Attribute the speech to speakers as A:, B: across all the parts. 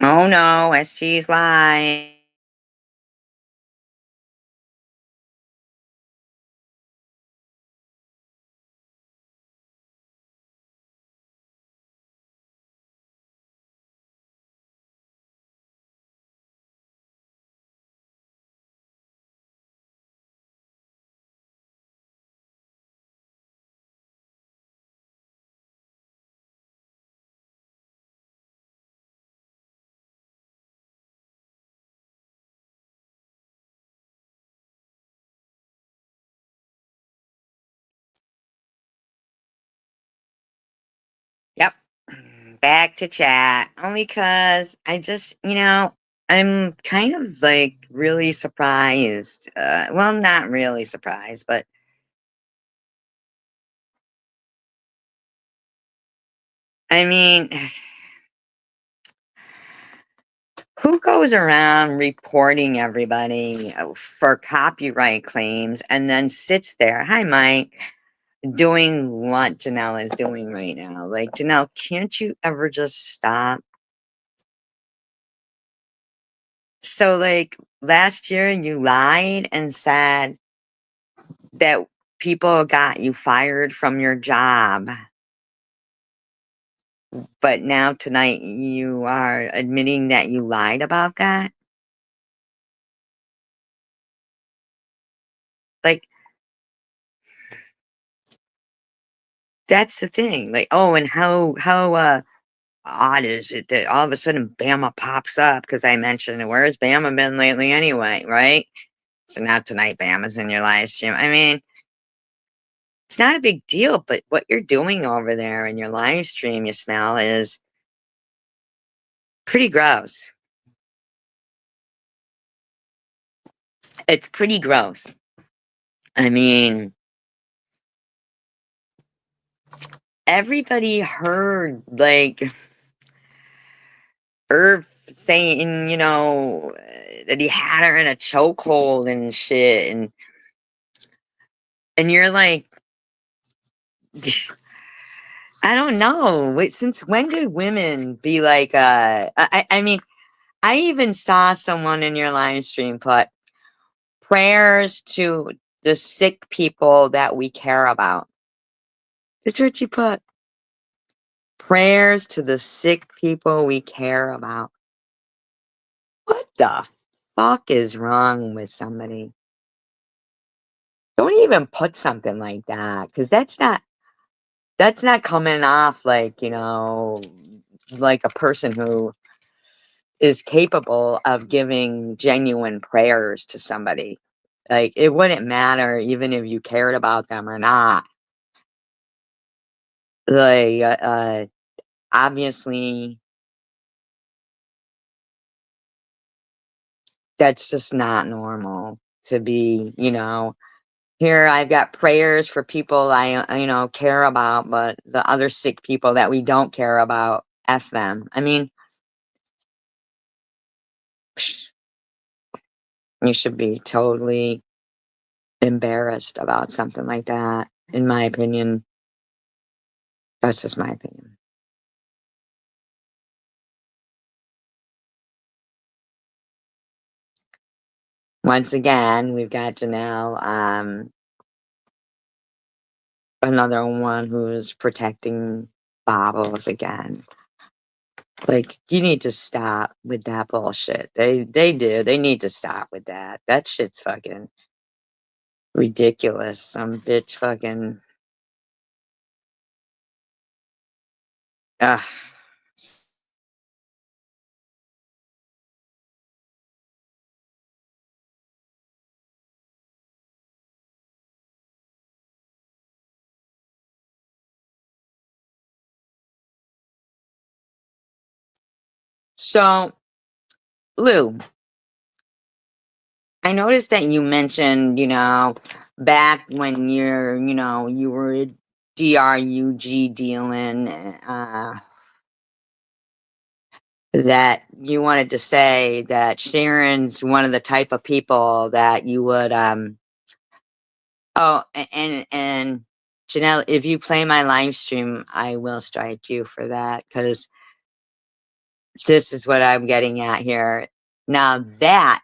A: Oh no, SG's lie. Yep. Back to chat. Only cause I just, I'm kind of like really surprised. Well, not really surprised, but I mean, who goes around reporting everybody for copyright claims and then sits there, hi, Mike, doing what Janelle is doing right now? Like, Janelle, can't you ever just stop? So, like, last year you lied and said that people got you fired from your job, but now tonight you are admitting that you lied about that? Like, that's the thing. Like, oh, and how odd is it that all of a sudden Bama pops up because I mentioned it. Where's Bama been lately anyway, right? So now tonight Bama's in your live stream. I mean, it's not a big deal, but what you're doing over there in your live stream, you smell, is pretty gross. It's pretty gross. I mean, everybody heard like Irv saying, that he had her in a chokehold and shit, and you're like, I don't know. Wait, since when did women be like, I mean, I even saw someone in your live stream put prayers to the sick people that we care about. That's what you put. Prayers to the sick people we care about. What the fuck is wrong with somebody? Don't even put something like that, because that's not coming off like, like a person who is capable of giving genuine prayers to somebody. Like, it wouldn't matter even if you cared about them or not. Like, obviously, that's just not normal to be, here I've got prayers for people I care about, but the other sick people that we don't care about, F them. I mean, you should be totally embarrassed about something like that, in my opinion. That's just my opinion. Once again, we've got Janelle, another one who's protecting Bobbles again. Like, you need to stop with that bullshit. They do. They need to stop with that. That shit's fucking ridiculous. Some bitch fucking ugh. So, Lou, I noticed that you mentioned, back when you were DRUG dealing, that you wanted to say that Sharon's one of the type of people that you would, oh, and Janelle, if you play my live stream, I will strike you for that, because This is what I'm getting at here. Now that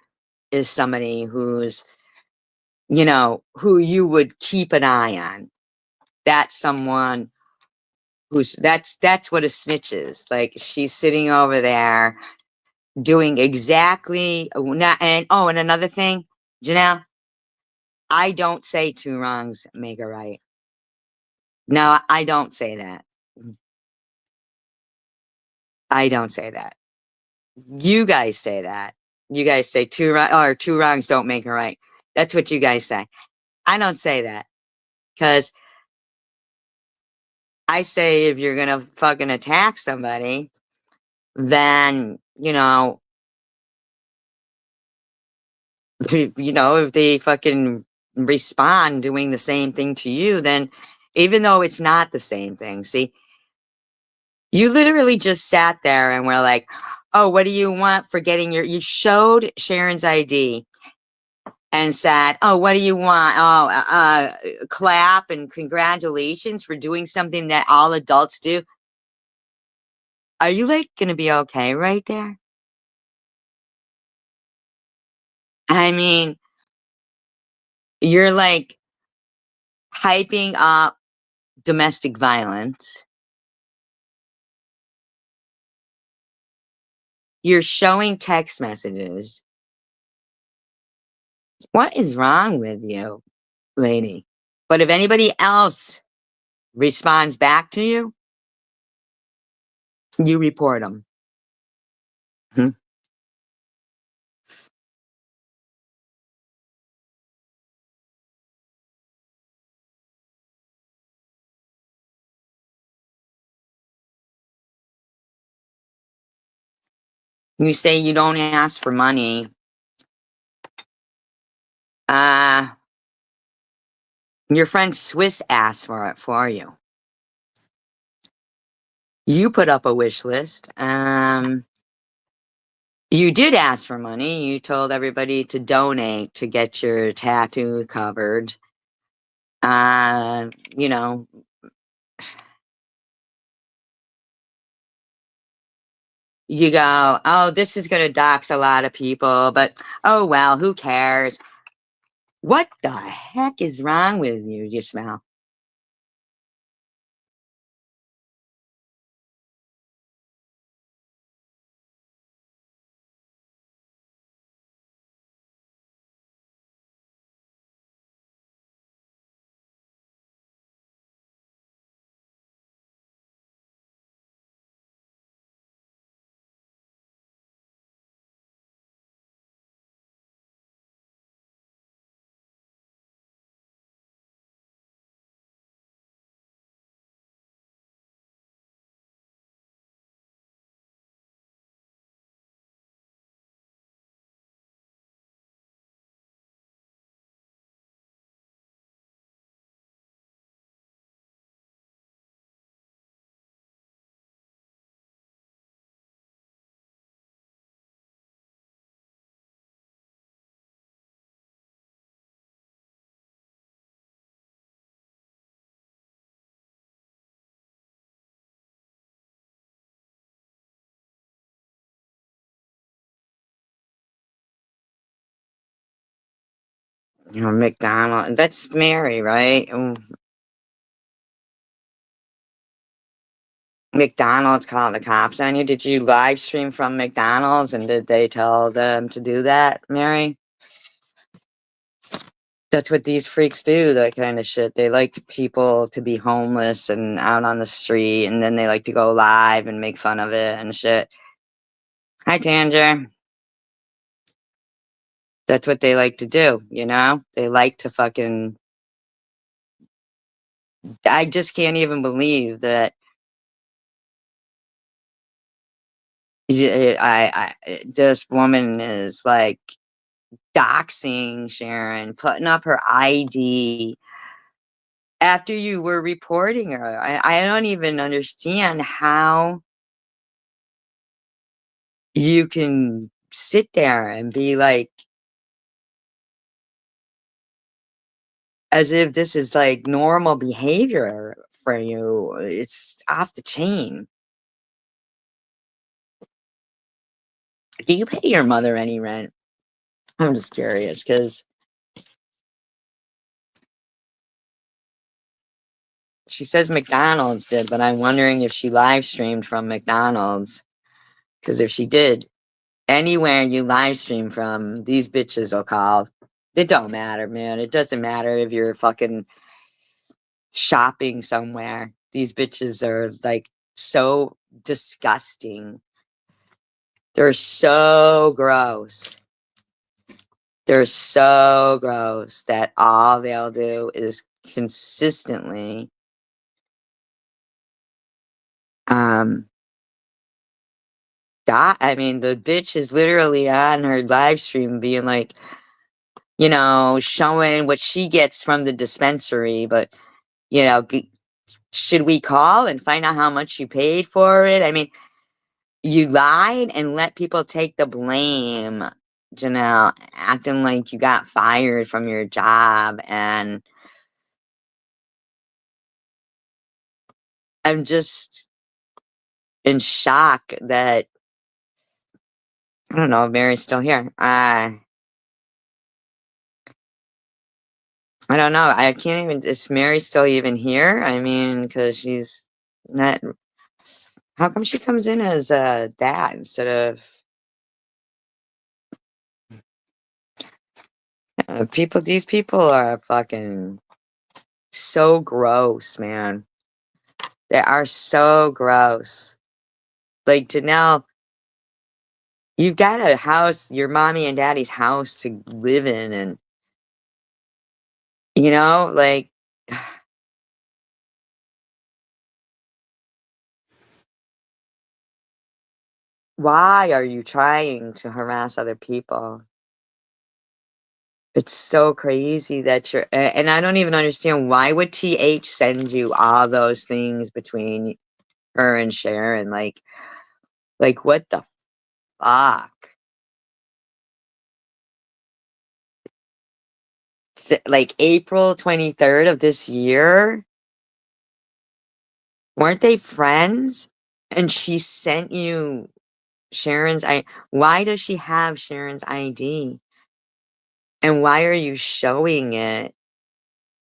A: is somebody who's, who you would keep an eye on. That's someone that's what a snitch is. Like, she's sitting over there doing exactly and another thing, Janelle, I don't say two wrongs make a right. No, I don't say that. I don't say that. You guys say that. You guys say two wrongs don't make a right. That's what you guys say. I don't say that because I say if you're gonna fucking attack somebody, then if they fucking respond doing the same thing to you, then even though it's not the same thing, see, you literally just sat there and were like, "Oh, what do you want for getting you showed Sharon's ID and said, "Oh, what do you want? Oh, clap and congratulations for doing something that all adults do." Are you like gonna be okay right there? I mean, you're like hyping up domestic violence. You're showing text messages. What is wrong with you, lady? But if anybody else responds back to you, you report them. You say you don't ask for money. Uh, your friend Swiss asked for it for you. You put up a wish list. You did ask for money. You told everybody to donate to get your tattoo covered. Uh, you know, you go, "Oh, this is gonna dox a lot of people, but oh well, who cares?" What the heck is wrong with you? You smell. McDonald. That's Mary, right? McDonald's called the cops on you. Did you live stream from McDonald's and did they tell them to do that, Mary? That's what these freaks do, that kind of shit. They like people to be homeless and out on the street, and then they like to go live and make fun of it and shit. Hi, Tanger. That's what they like to do, you know? They like to fucking. I just can't even believe that this woman is like doxing Sharon, putting up her ID after you were reporting her. I don't even understand how you can sit there and be like, as if this is like normal behavior for you. It's off the chain. Do you pay your mother any rent? I'm just curious because she says McDonald's did, but I'm wondering if she live streamed from McDonald's. Because if she did, anywhere you live stream from, these bitches will call. It don't matter, man. It doesn't matter if you're fucking shopping somewhere. These bitches are like so disgusting. They're so gross. They're so gross that all they'll do is consistently um I mean, the bitch is literally on her live stream being like, showing what she gets from the dispensary, but should we call and find out how much you paid for it? I mean, you lied and let people take the blame, Janelle, acting like you got fired from your job. And I'm just in shock that, I don't know if Mary's still here. I don't know. I can't even, is Mary still even here? I mean, because she's not, how come she comes in as that instead of these people are fucking so gross, man. They are so gross. Like, Janelle, you've got a house, your mommy and daddy's house to live in, and, like, why are you trying to harass other people? It's so crazy that and I don't even understand why would TH send you all those things between her and Sharon? Like what the fuck? Like April 23rd of this year? Weren't they friends? And she sent you Sharon's why does she have Sharon's ID? And why are you showing it?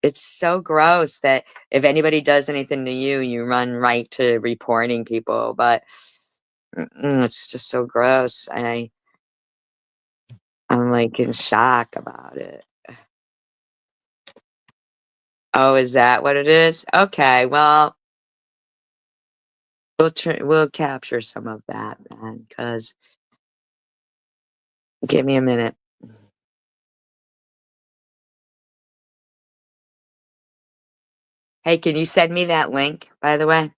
A: It's so gross that if anybody does anything to you, you run right to reporting people, but it's just so gross, and I'm, like, in shock about it. Oh, is that what it is? Okay, well, we'll capture some of that then, 'cause give me a minute. Hey, can you send me that link, by the way?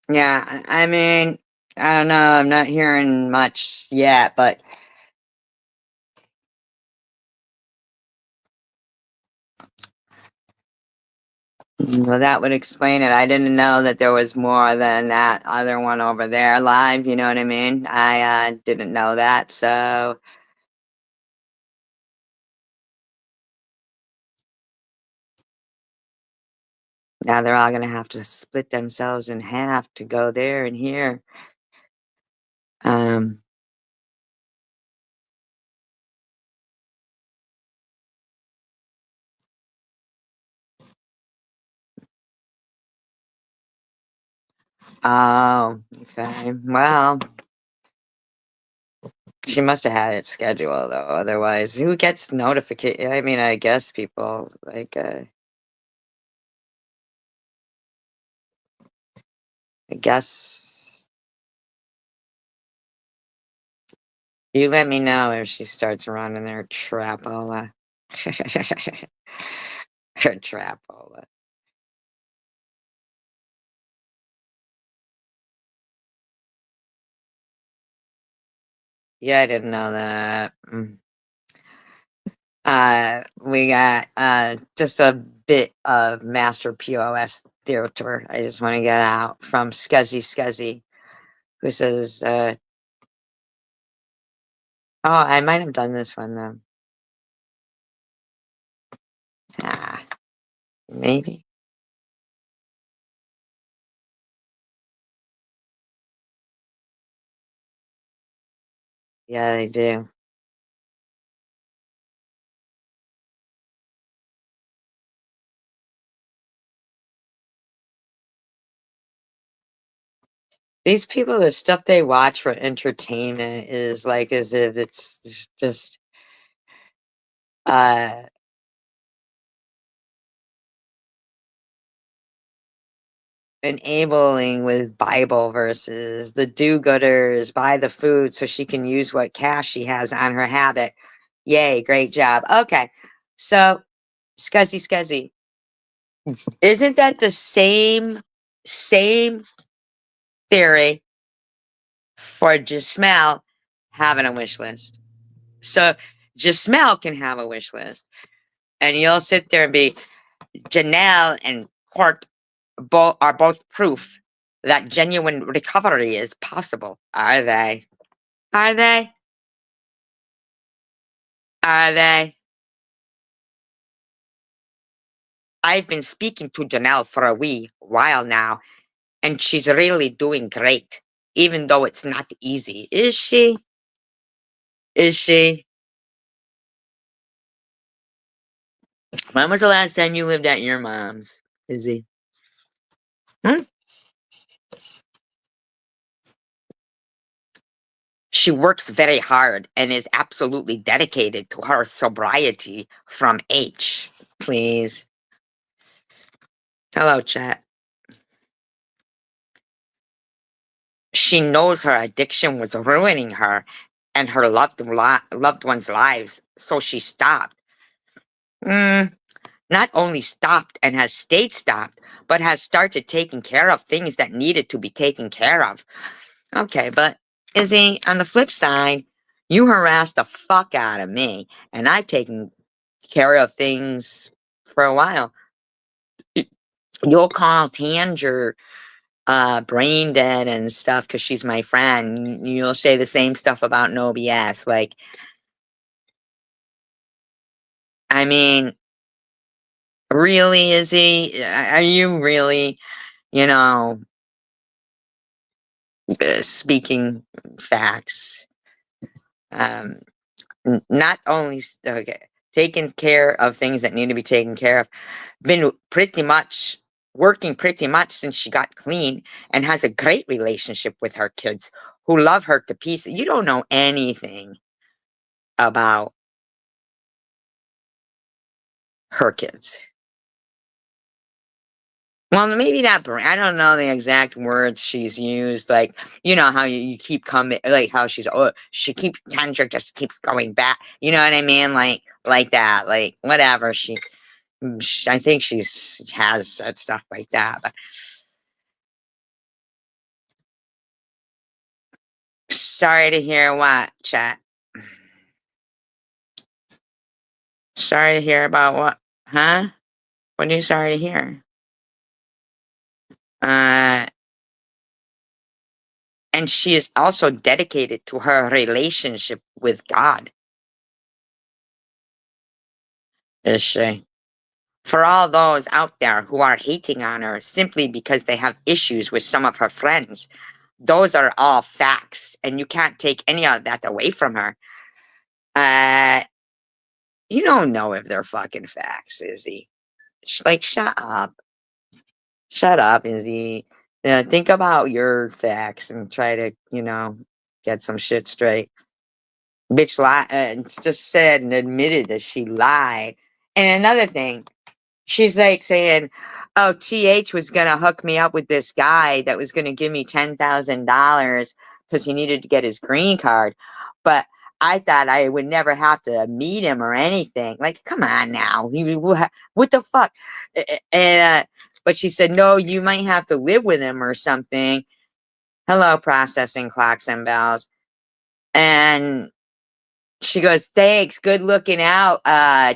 A: Yeah, I mean, I don't know. I'm not hearing much yet, but well, that would explain it. I didn't know that there was more than that other one over there live. You know what I mean? I didn't know that. So now they're all gonna have to split themselves in half to go there and here. Um, oh, okay. Well, she must have had it scheduled though. Otherwise, who gets notification? I mean, I guess people like, I guess you let me know if she starts running her trapola. Her trapola. Yeah, I didn't know that. We got just a bit of Master POS theater. I just want to get out from Scuzzy, who says, "Oh, I might have done this one though. Ah, maybe. Yeah, they do. These people, the stuff they watch for entertainment is like as if it's just uh enabling with Bible verses. The do-gooders buy the food so she can use what cash she has on her habit. Yay, great job. Okay. So, Scuzzy, isn't that the same theory for Jasmel having a wish list? So Jasmel can have a wish list, and you'll sit there and be Janelle and Court are both proof that genuine recovery is possible. Are they? Are they? Are they? I've been speaking to Janelle for a wee while now, and she's really doing great, even though it's not easy. Is she? Is she? When was the last time you lived at your mom's? Izzy? Hmm? She works very hard and is absolutely dedicated to her sobriety from H. Please. Hello, chat. She knows her addiction was ruining her and her loved ones' lives, so she stopped. Mm, not only stopped and has stayed stopped, but has started taking care of things that needed to be taken care of. Okay, but Izzy, on the flip side, you harassed the fuck out of me, and I've taken care of things for a while. You'll call Tanger brain dead and stuff because she's my friend. You'll say the same stuff about no BS. Like, I mean, really, Izzy? Are you really, you know, speaking facts? Um, not only okay, taking care of things that need to be taken care of. Been pretty much working pretty much since she got clean and has a great relationship with her kids who love her to pieces. You don't know anything about her kids. Well, maybe not. I don't know the exact words she's used. Like, you know how you keep coming, like how she keep Kendra just keeps going back. You know what I mean? Like that. Like whatever. I think she's has said stuff like that. But Sorry to hear what, chat. Sorry to hear about what? Huh? What are you sorry to hear? Uh, and she is also dedicated to her relationship with God, is she? For all those out there who are hating on her simply because they have issues with some of her friends, those are all facts, and you can't take any of that away from her. Uh, you don't know if they're fucking facts, Izzy. Like, shut up. Shut up, Izzy. Think about your facts and try to, get some shit straight. Bitch lied, just said and admitted that she lied. And another thing, she's like saying, "Oh, TH was gonna hook me up with this guy that was gonna give me $10,000 because he needed to get his green card, but I thought I would never have to meet him or anything." Like, come on now, what the fuck? And but she said, "No, you might have to live with him or something." Hello, processing clocks and bells, and she goes, "Thanks, good looking out,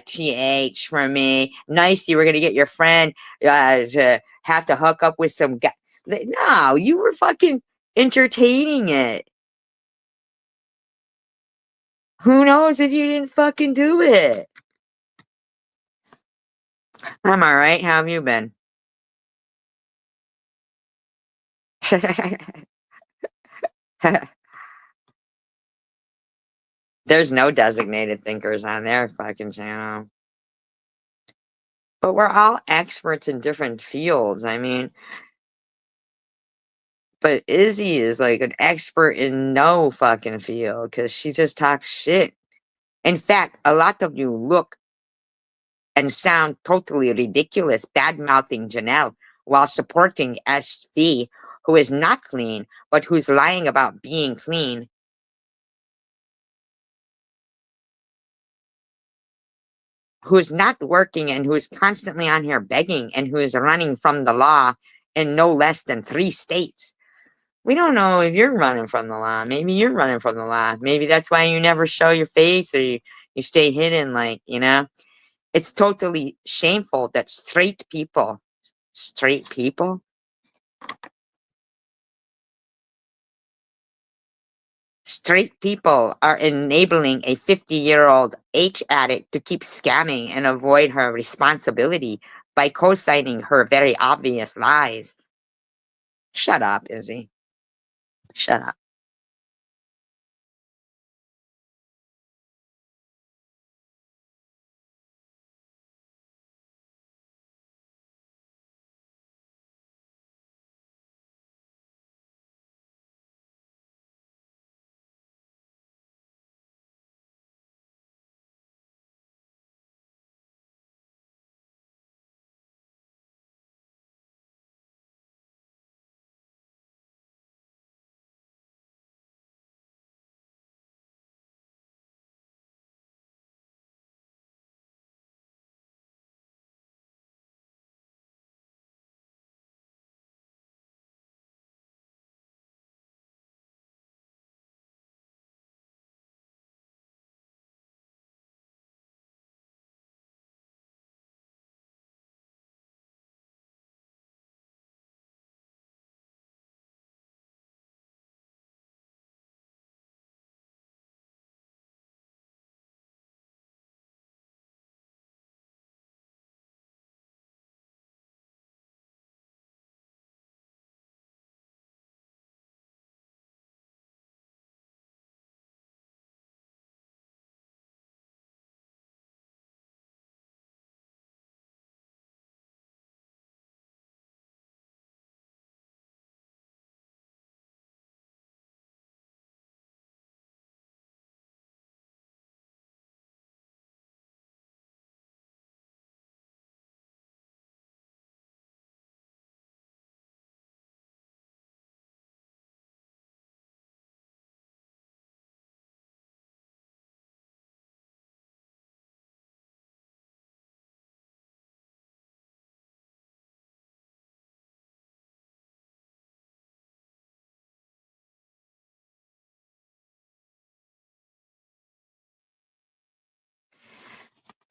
A: TH, for me. Nice, you were gonna get your friend to have to hook up with some guy." No, you were fucking entertaining it. Who knows if you didn't fucking do it? I'm alright. How have you been? There's no designated thinkers on their fucking channel. But we're all experts in different fields. I mean, but Izzy is like an expert in no fucking field because she just talks shit. In fact, a lot of you look and sound totally ridiculous bad-mouthing Janelle while supporting SV, who is not clean, but who's lying about being clean, who's not working and who's constantly on here begging and who is running from the law in no less than 3 states. We don't know if you're running from the law. Maybe you're running from the law. Maybe that's why you never show your face or you stay hidden, like, It's totally shameful that straight people, straight people are enabling a 50-year-old H addict to keep scamming and avoid her responsibility by co-signing her very obvious lies. Shut up, Izzy. Shut up.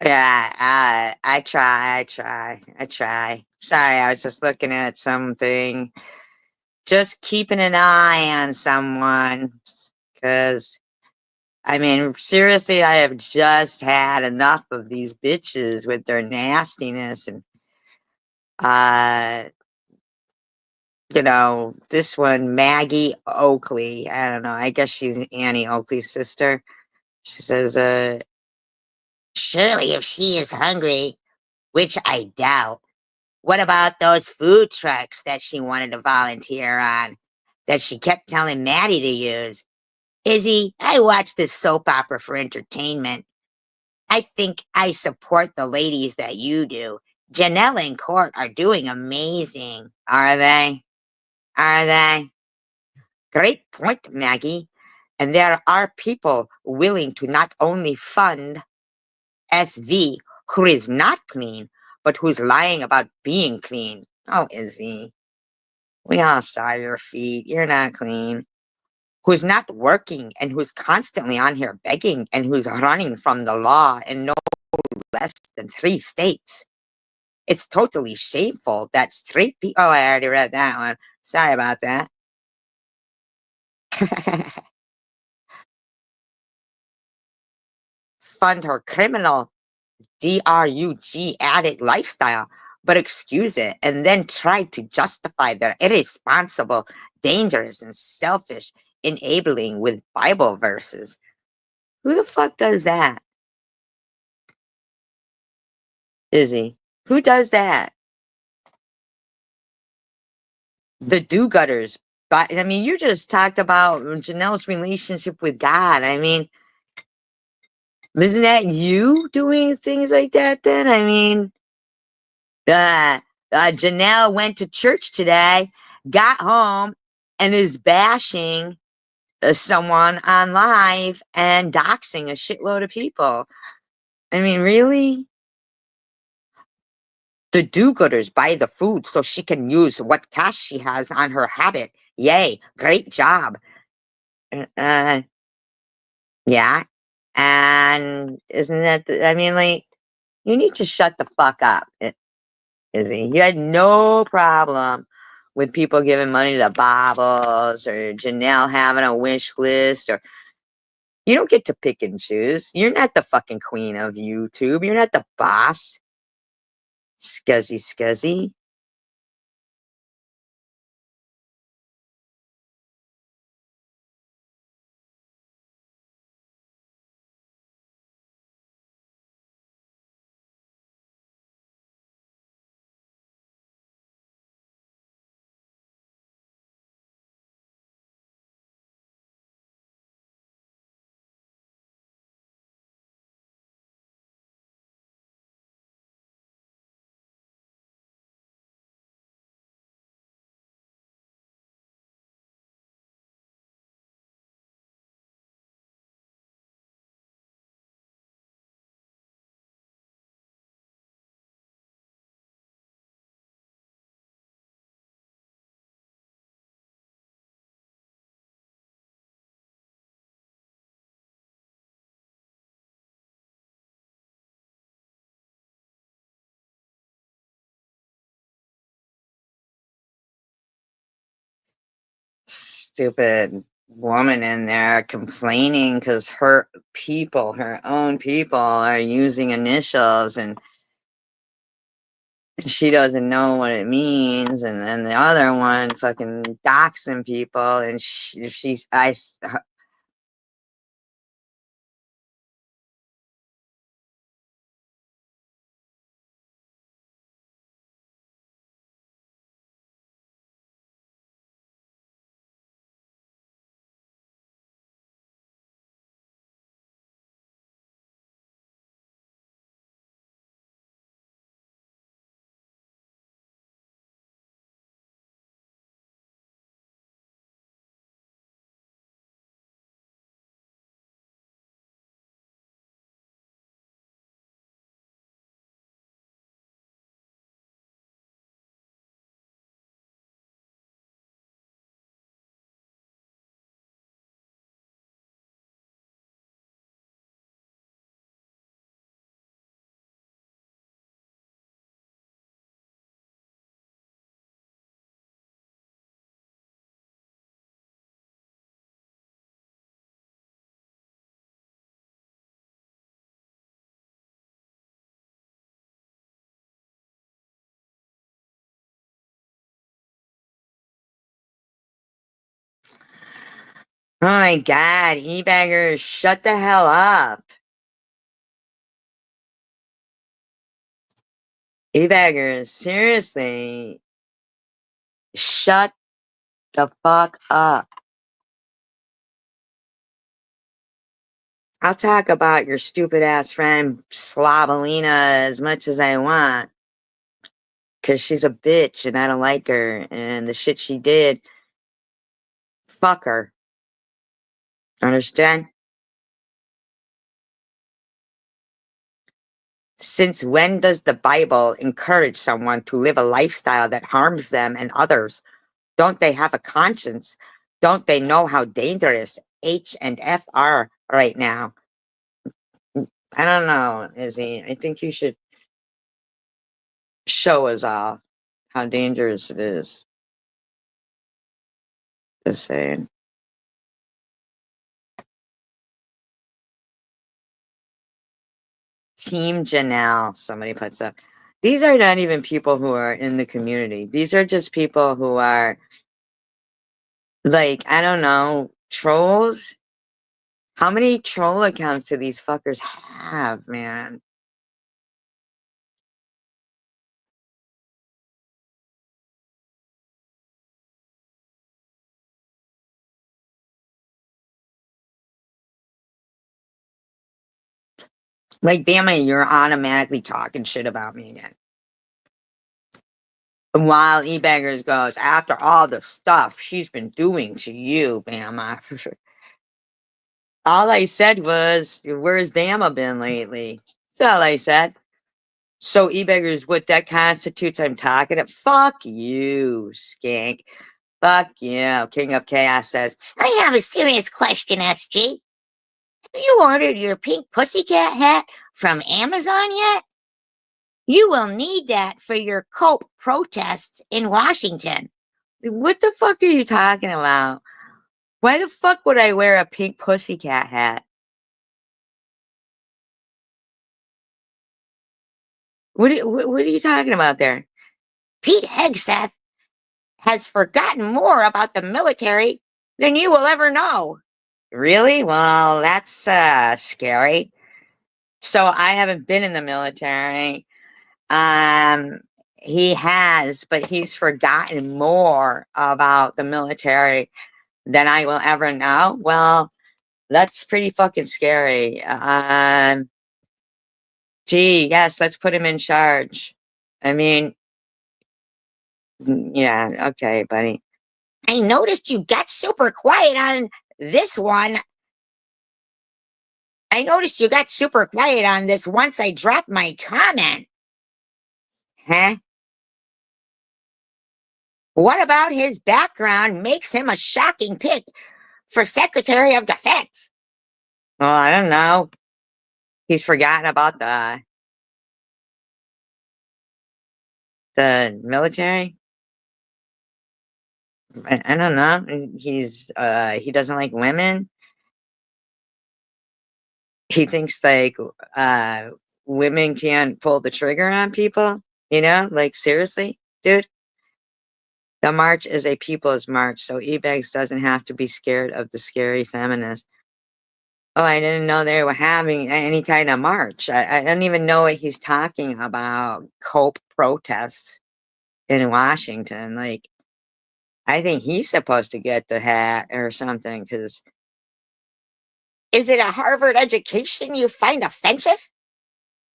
A: Yeah, I try. Sorry, I was just looking at something. Just keeping an eye on someone, because I mean, seriously, I have just had enough of these bitches with their nastiness and, uh, this one, Maggie Oakley, I don't know, I guess she's Annie Oakley's sister. She says, "Surely if she is hungry, which I doubt, what about those food trucks that she wanted to volunteer on, that she kept telling Maddie to use? Izzy, I watch this soap opera for entertainment. I think I support the ladies that you do. Janelle and Court are doing amazing." Are they? Are they? Great point, Maggie. And there are people willing to not only fund SV, who is not clean, but who's lying about being clean. Oh, Izzy, we all saw your feet. You're not clean. Who's not working and who's constantly on here begging and who's running from the law in no less than 3 states. It's totally shameful that straight people. Oh, I already read that one. Sorry about that. Fund her criminal drug addict lifestyle, but excuse it and then try to justify their irresponsible, dangerous, and selfish enabling with Bible verses. Who the fuck does that? Izzy? Who does that? The do-gooders. But I mean, you just talked about Janelle's relationship with God. I mean, isn't that you doing things like that then? I mean, uh, Janelle went to church today, got home, and is bashing someone on live and doxing a shitload of people. I mean, really? The do-gooders buy the food so she can use what cash she has on her habit. Yay, great job. Uh, yeah. And isn't that, I mean, like, you need to shut the fuck up, Izzy. You had no problem with people giving money to Bobbles or Janelle having a wish list, or you don't get to pick and choose. You're not the fucking queen of YouTube. You're not the boss. Scuzzy scuzzy. Stupid woman in there complaining because her own people, are using initials, and she doesn't know what it means. And then the other one fucking doxing people, and Oh my god, e-baggers, shut the hell up. E-baggers, seriously, shut the fuck up. I'll talk about your stupid ass friend Slabalina as much as I want, cause she's a bitch and I don't like her, and the shit she did, fuck her. Understand? Since when does the Bible encourage someone to live a lifestyle that harms them and others? Don't they have a conscience? Don't they know how dangerous H and F are right now? I don't know, Izzy. I think you should show us all how dangerous it is. Just saying. Team Janelle, somebody puts up. These are not even people who are in the community. These are just people who are, like, I don't know, trolls. How many troll accounts do these fuckers have, man? Like, Bama, you're automatically talking shit about me again. While eBaggers goes, after all the stuff she's been doing to you, Bama. All I said was, where's Bama been lately? That's all I said. So, eBaggers, what that constitutes I'm talking about? Fuck you, skank. Fuck you. King of Chaos says,
B: I have a serious question, SG. Have you ordered your pink pussycat hat from Amazon yet? You will need that for your COPE protests in Washington.
A: what the fuck are you talking about? Why the fuck would I wear a pink pussycat hat? What are you talking about there?
B: Pete Hegseth has forgotten more about the military than you will ever know.
A: Really? Well, that's scary. So I haven't been in the military. Um, he has, but he's forgotten more about the military than I will ever know. Well, that's pretty fucking scary. Gee, yes, let's put him in charge. I mean, yeah, okay, buddy.
B: I noticed you got super quiet on this one. I noticed you got super quiet on this once I dropped my comment.
A: Huh?
B: What about his background makes him a shocking pick for Secretary of Defense?
A: Well, I don't know. He's forgotten about the military. I don't know. He doesn't like women. He thinks like uh women can't pull the trigger on people, you know? Like seriously, dude. The march is a people's march, so Ebags doesn't have to be scared of the scary feminist. Oh, I didn't know they were having any kind of march. I don't even know what he's talking about. Cope protests in Washington. Like, I think he's supposed to get the hat or something because
B: Is it a Harvard education you find offensive?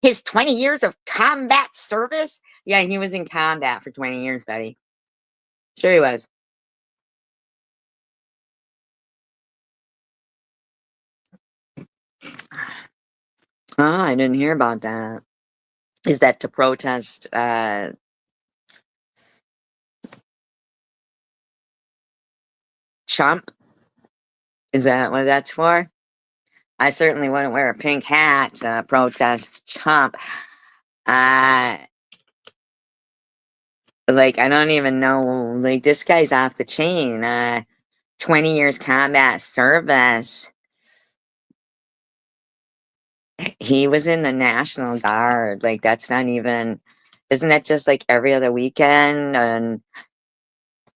B: His 20 years of combat service?
A: yeah, he was in combat for 20 years, buddy. Sure he was. Oh, I didn't hear about that. Is that to protest Trump? Is that what that's for? I certainly wouldn't wear a pink hat to protest Trump. Uh, like, I don't even know. Like, this guy's off the chain. 20 years combat service. He was in the National Guard. Like, that's not even, isn't that just like every other weekend? And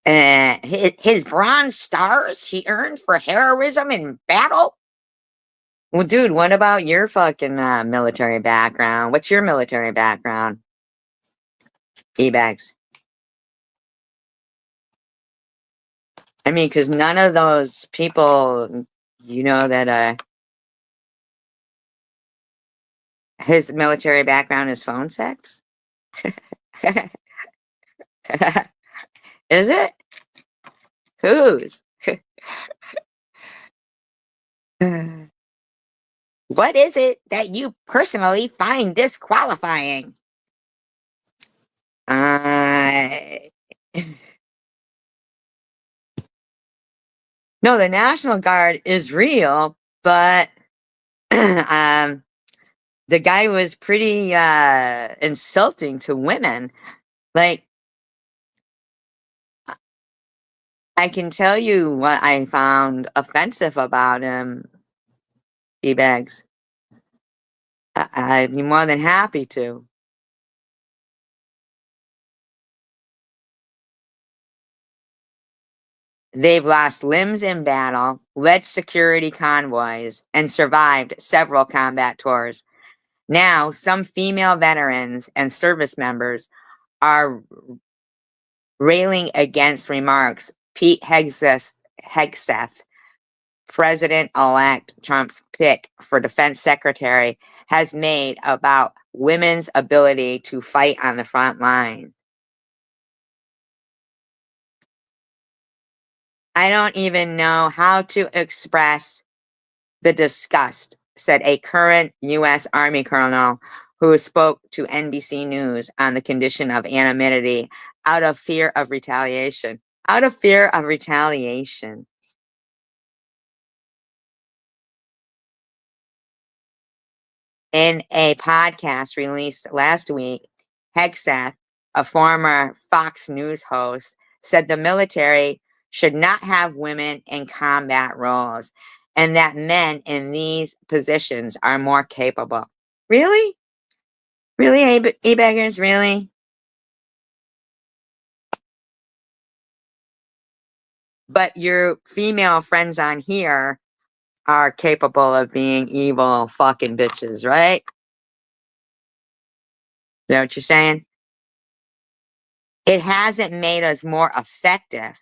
B: His bronze stars he earned for heroism in battle.
A: Well, dude, what about your fucking military background? What's your military background? E-bags. I mean, because none of those people, that his military background is phone sex? Is it? Whose?
B: What is it that you personally find disqualifying?
A: Uh, no, the National Guard is real, but the guy was pretty insulting to women. Like, I can tell you what I found offensive about him, E-bags. I'd be more than happy to. They've lost limbs in battle, led security convoys, and survived several combat tours. Now, some female veterans and service members are railing against remarks Pete Hegseth, President-elect Trump's pick for defense secretary, has made about women's ability to fight on the front line. I don't even know how to express the disgust, said a current U.S. Army colonel who spoke to NBC News on the condition of anonymity out of fear of retaliation. Out of fear of retaliation. In a podcast released last week, Hegseth, a former Fox News host, said the military should not have women in combat roles and that men in these positions are more capable. Really? Really, e-beggars? Really? But your female friends on here are capable of being evil fucking bitches, right? Is that what you're saying? It hasn't made us more effective.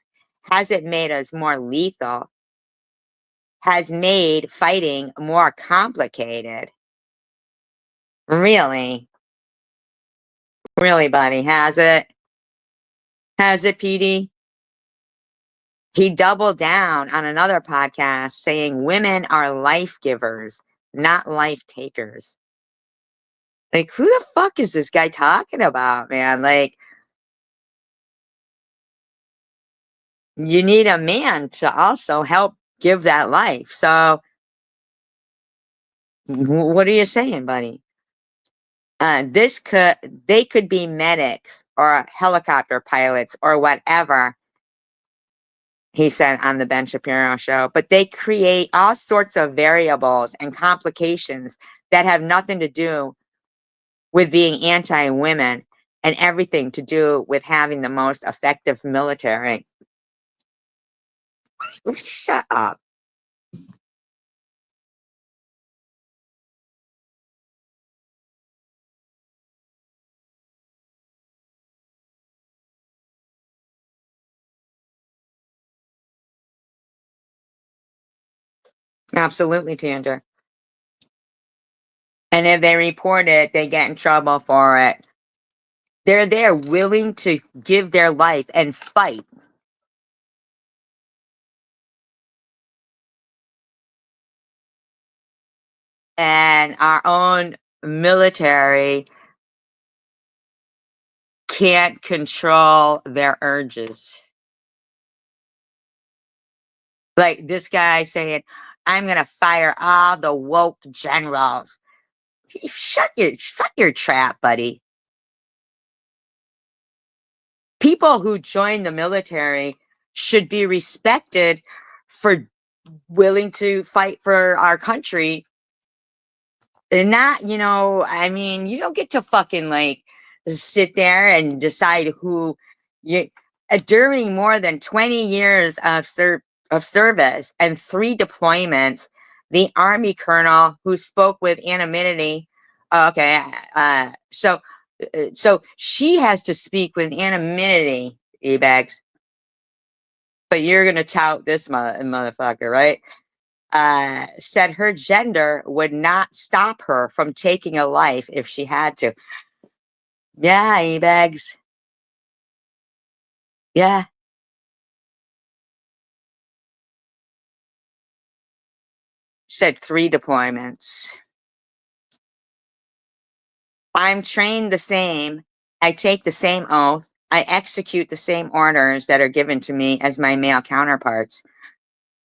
A: Hasn't made us more lethal. Has made fighting more complicated. Really? Really, buddy, has it? Has it, PD? He doubled down on another podcast saying women are life givers, not life takers. Like, who the fuck is this guy talking about, man? Like, you need a man to also help give that life. So, what are you saying, buddy? They could be medics or helicopter pilots or whatever, he said on the Ben Shapiro show, but they create all sorts of variables and complications that have nothing to do with being anti-women and everything to do with having the most effective military. Shut up. Absolutely, Tander. And if they report it, they get in trouble for it. They're there willing to give their life and fight. And our own military can't control their urges. Like this guy saying, I'm gonna fire all the woke generals. Shut your trap, buddy. People who join the military should be respected for willing to fight for our country. And not, I mean, you don't get to fucking like sit there and decide who you During more than 20 years of service and 3 deployments, the Army colonel who spoke with anonymity. Okay, so she has to speak with anonymity, E-bags, but you're gonna tout this motherfucker, right? Said her gender would not stop her from taking a life if she had to. Yeah, E-bags. Yeah. Said 3 deployments. I'm trained the same. I take the same oath. I execute the same orders that are given to me as my male counterparts.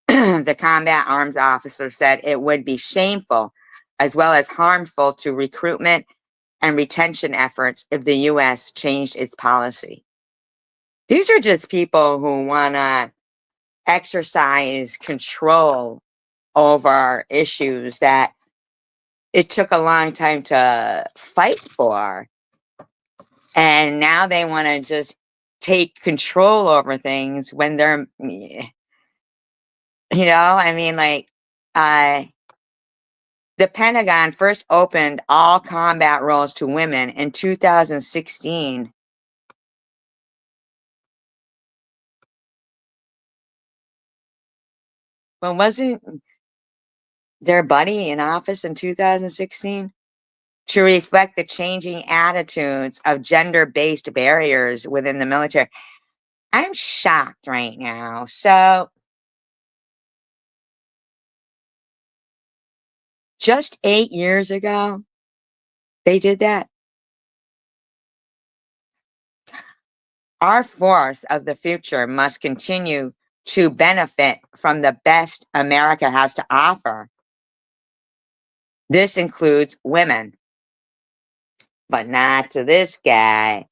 A: The combat arms officer said it would be shameful as well as harmful to recruitment and retention efforts if the U.S. changed its policy. These are just people who want to exercise control over issues that it took a long time to fight for. And now they want to just take control over things when they're, I mean, like, uh, the Pentagon first opened all combat roles to women in 2016. But wasn't their buddy in office in 2016? To reflect the changing attitudes of gender based barriers within the military. I'm shocked right now. So, just 8 years ago, they did that. Our force of the future must continue to benefit from the best America has to offer. This includes women, but not to this guy.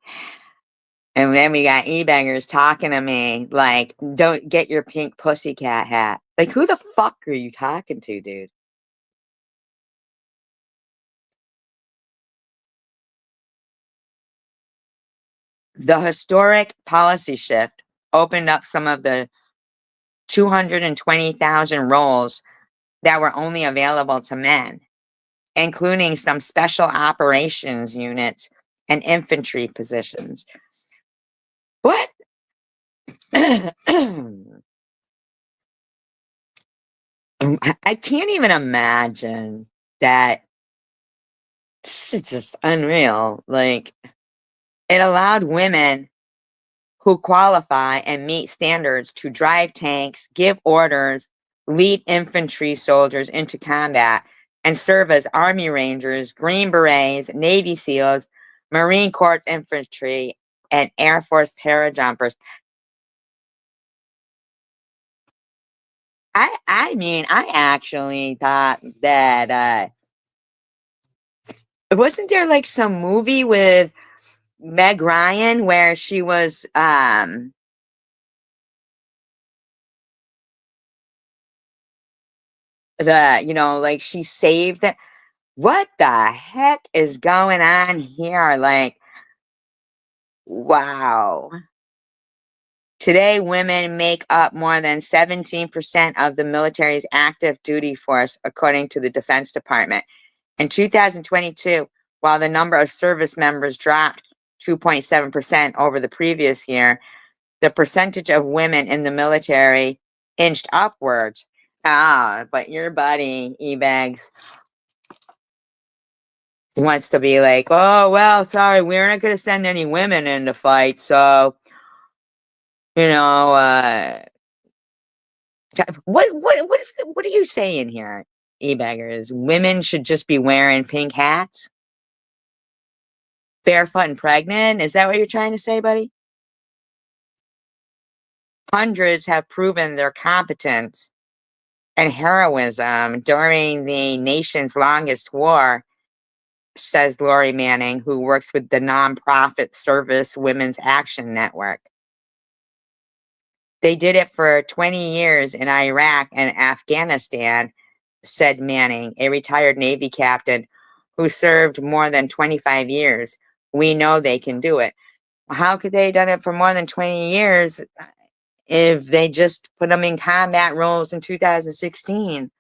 A: And then we got e-bangers talking to me like, don't get your pink pussycat hat. Like, who the fuck are you talking to, dude? The historic policy shift opened up some of the 220,000 roles that were only available to men, including some special operations units and infantry positions. What? I can't even imagine that. This is just unreal. Like, it allowed women who qualify and meet standards to drive tanks, give orders, lead infantry soldiers into combat, and serve as Army Rangers, Green Berets, Navy SEALs, Marine Corps infantry, and Air Force parajumpers. I mean, I actually thought that wasn't there like some movie with Meg Ryan where she was like she saved it. What the heck is going on here? Like, wow. Today, women make up more than 17% of the military's active duty force, according to the Defense Department. In 2022, while the number of service members dropped 2.7% over the previous year, the percentage of women in the military inched upwards. Ah, but your buddy, E-Bags, wants to be like, oh, well, sorry, we're not going to send any women in to fight. So, you know, what are you saying here, E-Baggers? Women should just be wearing pink hats? Barefoot and pregnant? Is that what you're trying to say, buddy? Hundreds have proven their competence and heroism during the nation's longest war, says Lori Manning, who works with the nonprofit Service Women's Action Network. They did it for 20 years in Iraq and Afghanistan, said Manning, a retired Navy captain who served more than 25 years. We know they can do it. How could they have done it for more than 20 years if they just put them in combat roles in 2016?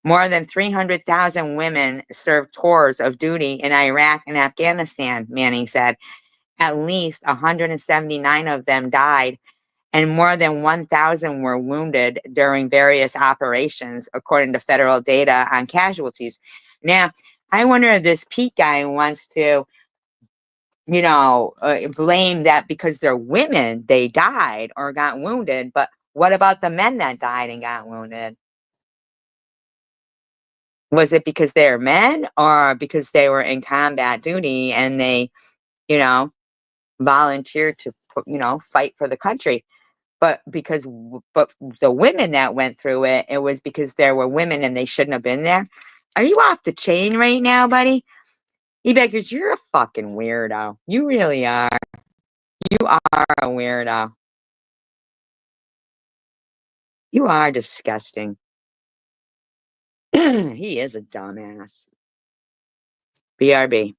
A: More than 300,000 women served tours of duty in Iraq and Afghanistan, Manning said. At least 179 of them died, and more than 1,000 were wounded during various operations, according to federal data on casualties. Now, I wonder if this Pete guy wants to, blame that because they're women, they died or got wounded. But what about the men that died and got wounded? Was it because they're men or because they were in combat duty and they, you know, volunteered to, fight for the country? But the women that went through it, it was because there were women and they shouldn't have been there. Are you off the chain right now, buddy? E-Beggars, you're a fucking weirdo. You really are. You are a weirdo. You are disgusting. He is a dumbass. BRB.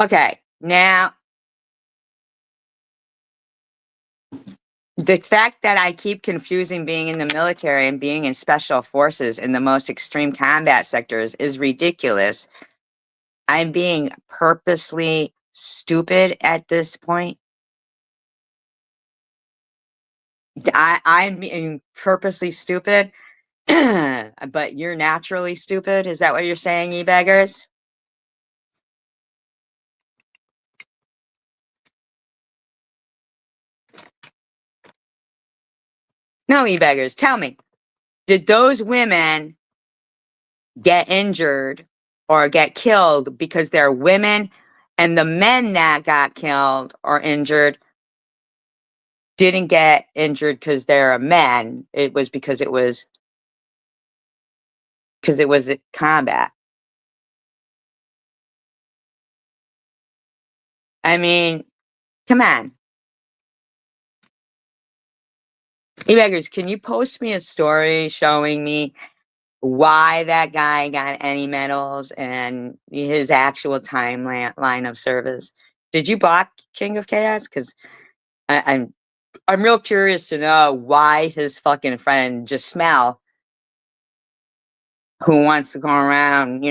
A: Okay, now the fact that I keep confusing being in the military and being in special forces in the most extreme combat sectors is ridiculous. I'm being purposely stupid at this point. I'm being purposely stupid, but you're naturally stupid. Is that what you're saying, e-beggars? No, e-beggars, tell me, did those women get injured or get killed because they're women, and the men that got killed or injured didn't get injured because they're men? It was because it was combat. I mean, come on. E-beggars, can you post me a story showing me why that guy got any medals and his actual line of service? Did you block King of Chaos? Because I'm real curious to know why his fucking friend just Smell, who wants to go around,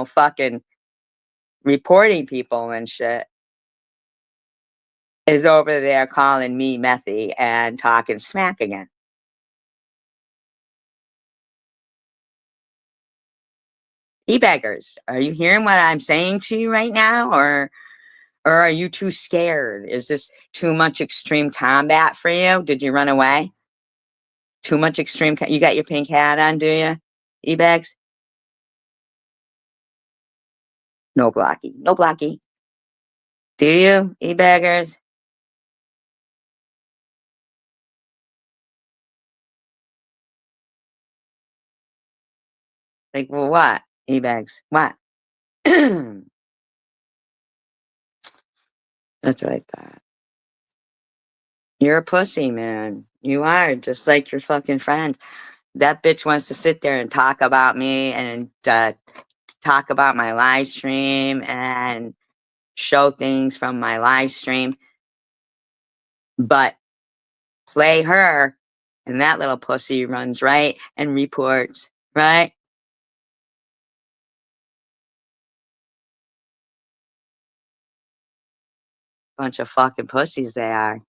A: fucking reporting people and shit, is over there calling me Methy and talking smack again. E-beggars, are you hearing what I'm saying to you right now, or are you too scared? Is this too much extreme combat for you? Did you run away? Too much extreme? You got your pink hat on, do you? E-bags? No blocky. No blocky. Do you, e-baggers? Like, well, what? E-bags. What? That's what I thought. You're a pussy, man. You are, just like your fucking friend. That bitch wants to sit there and talk about me and talk about my live stream and show things from my live stream, but play her, and that little pussy runs right and reports, right? Bunch of fucking pussies they are.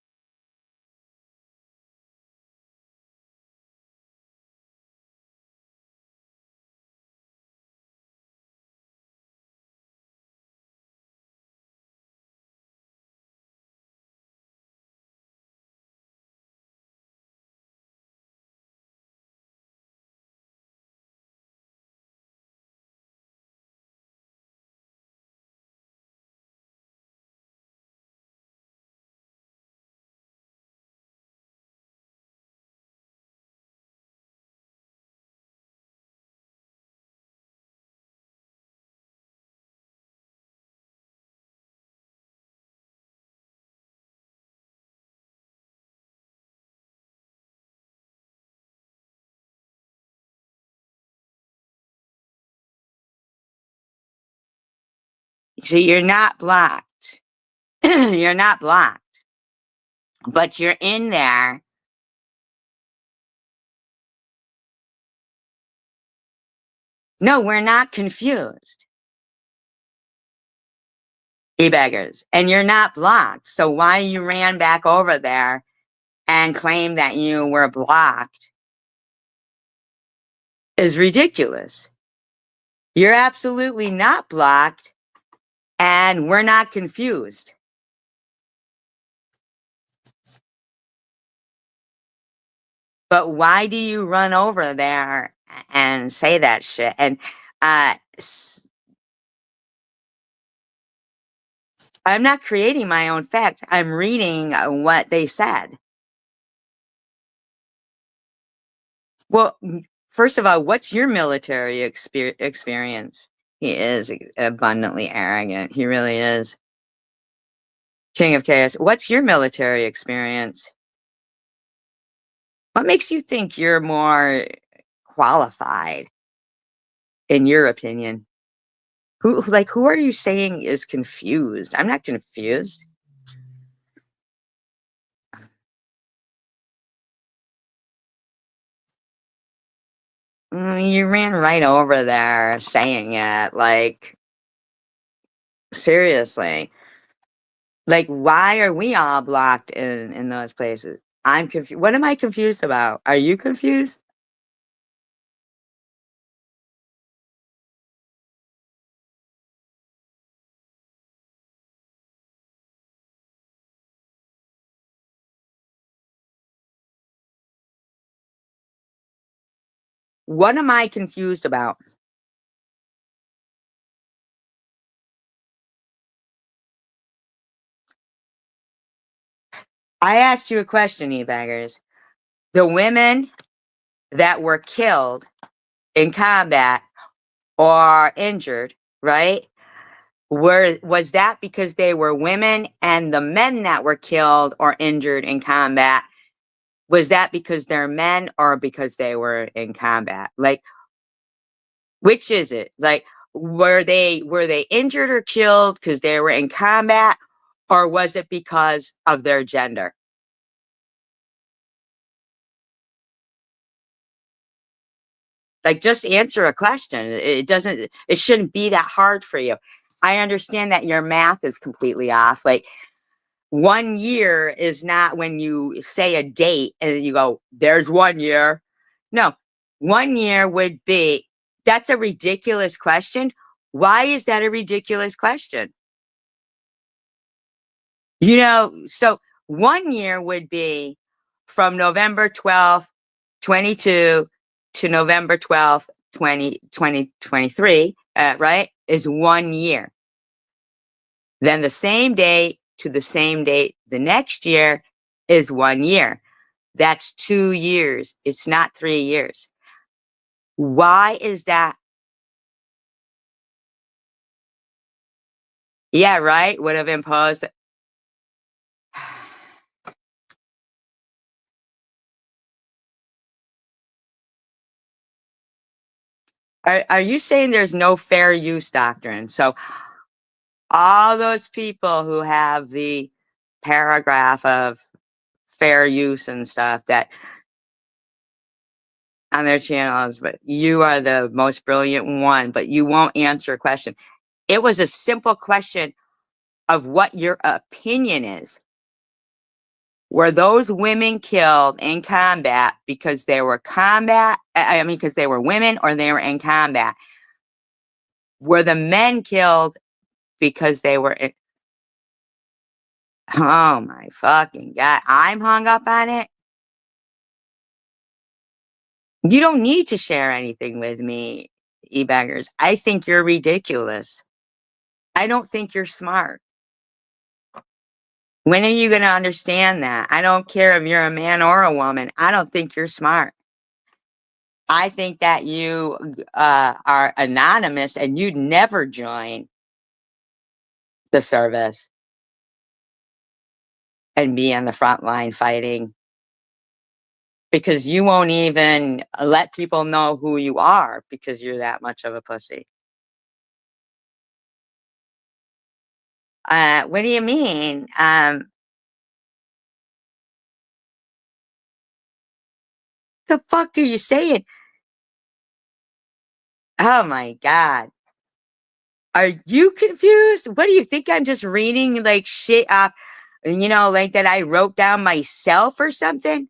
A: See, you're not blocked. You're not blocked, but you're in there. No, we're not confused. E-beggars. And you're not blocked. So why you ran back over there and claimed that you were blocked is ridiculous. You're absolutely not blocked, and we're not confused. But why do you run over there and say that shit? And I'm not creating my own fact. I'm reading what they said. Well, first of all, what's your military experience? He is abundantly arrogant. He really is. King of Chaos. What's your military experience? What makes you think you're more qualified, in your opinion? Who are you saying is confused? I'm not confused. You ran right over there saying it, like, seriously. Like, why are we all blocked in those places? I'm confused. What am I confused about? Are you confused? What am I confused about? I asked you a question, e-baggers. The women that were killed in combat or injured, right? Was that because they were women, and the men that were killed or injured in combat, was that because they're men or because they were in combat? Like, which is it? Like, were they injured or killed because they were in combat, or was it because of their gender? Like, just answer a question. It shouldn't be that hard for you. I understand that your math is completely off. Like, 1 year is not when you say a date and you go, there's 1 year. No, 1 year would be, that's a ridiculous question. Why is that a ridiculous question? So 1 year would be from November 12th, 22 to November 12th, 2023, right, is 1 year. Then the same day to the same date the next year is 1 year. That's 2 years. It's not 3 years. Why is that? Yeah, right? Would have imposed. Are you saying there's no fair use doctrine? So all those people who have the paragraph of fair use and stuff that on their channels, but you are the most brilliant one, but you won't answer a question. It was a simple question of what your opinion is. Were those women killed in combat because they were because they were women or they were in combat? Were the men killed because they were oh my fucking God. I'm hung up on it. You don't need to share anything with me, e-beggars. I think you're ridiculous. I don't think you're smart. When are you going to understand that? I don't care if you're a man or a woman. I don't think you're smart. I think that you are anonymous and you'd never join the service and be on the front line fighting because you won't even let people know who you are because you're that much of a pussy. What do you mean? The fuck are you saying? Oh my God. Are you confused? What do you think? I'm just reading like shit off, like that I wrote down myself or something?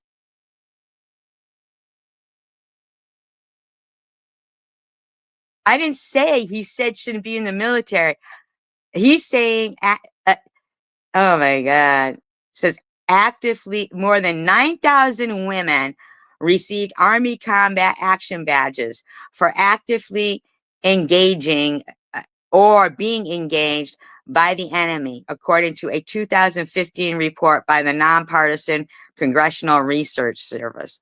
A: I didn't say he said shouldn't be in the military. He's saying, oh my God, says actively more than 9,000 women received Army Combat Action Badges for actively engaging or being engaged by the enemy, according to a 2015 report by the Nonpartisan Congressional Research Service.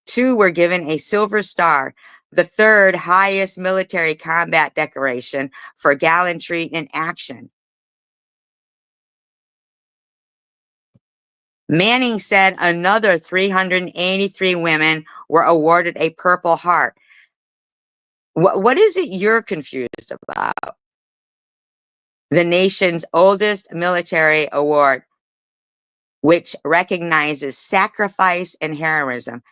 A: 2 were given a Silver Star, the third highest military combat decoration for gallantry in action. Manning said another 383 women were awarded a Purple Heart. What is it you're confused about? The nation's oldest military award, which recognizes sacrifice and heroism.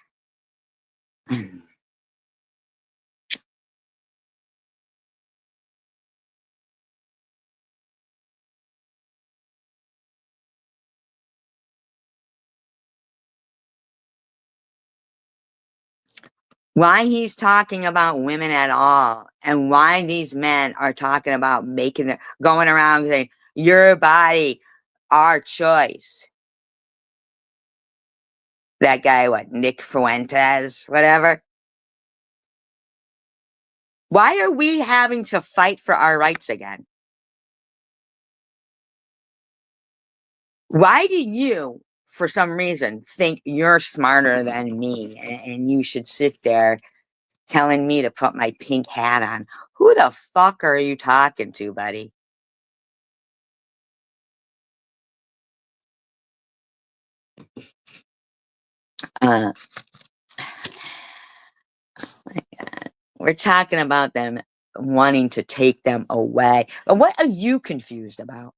A: Why he's talking about women at all, and why these men are talking about going around saying, your body, our choice. That guy, what, Nick Fuentes, whatever. Why are we having to fight for our rights again? Why do you, for some reason, think you're smarter than me and you should sit there telling me to put my pink hat on? Who the fuck are you talking to, buddy? Uh, we're talking about them wanting to take them away. But what are you confused about?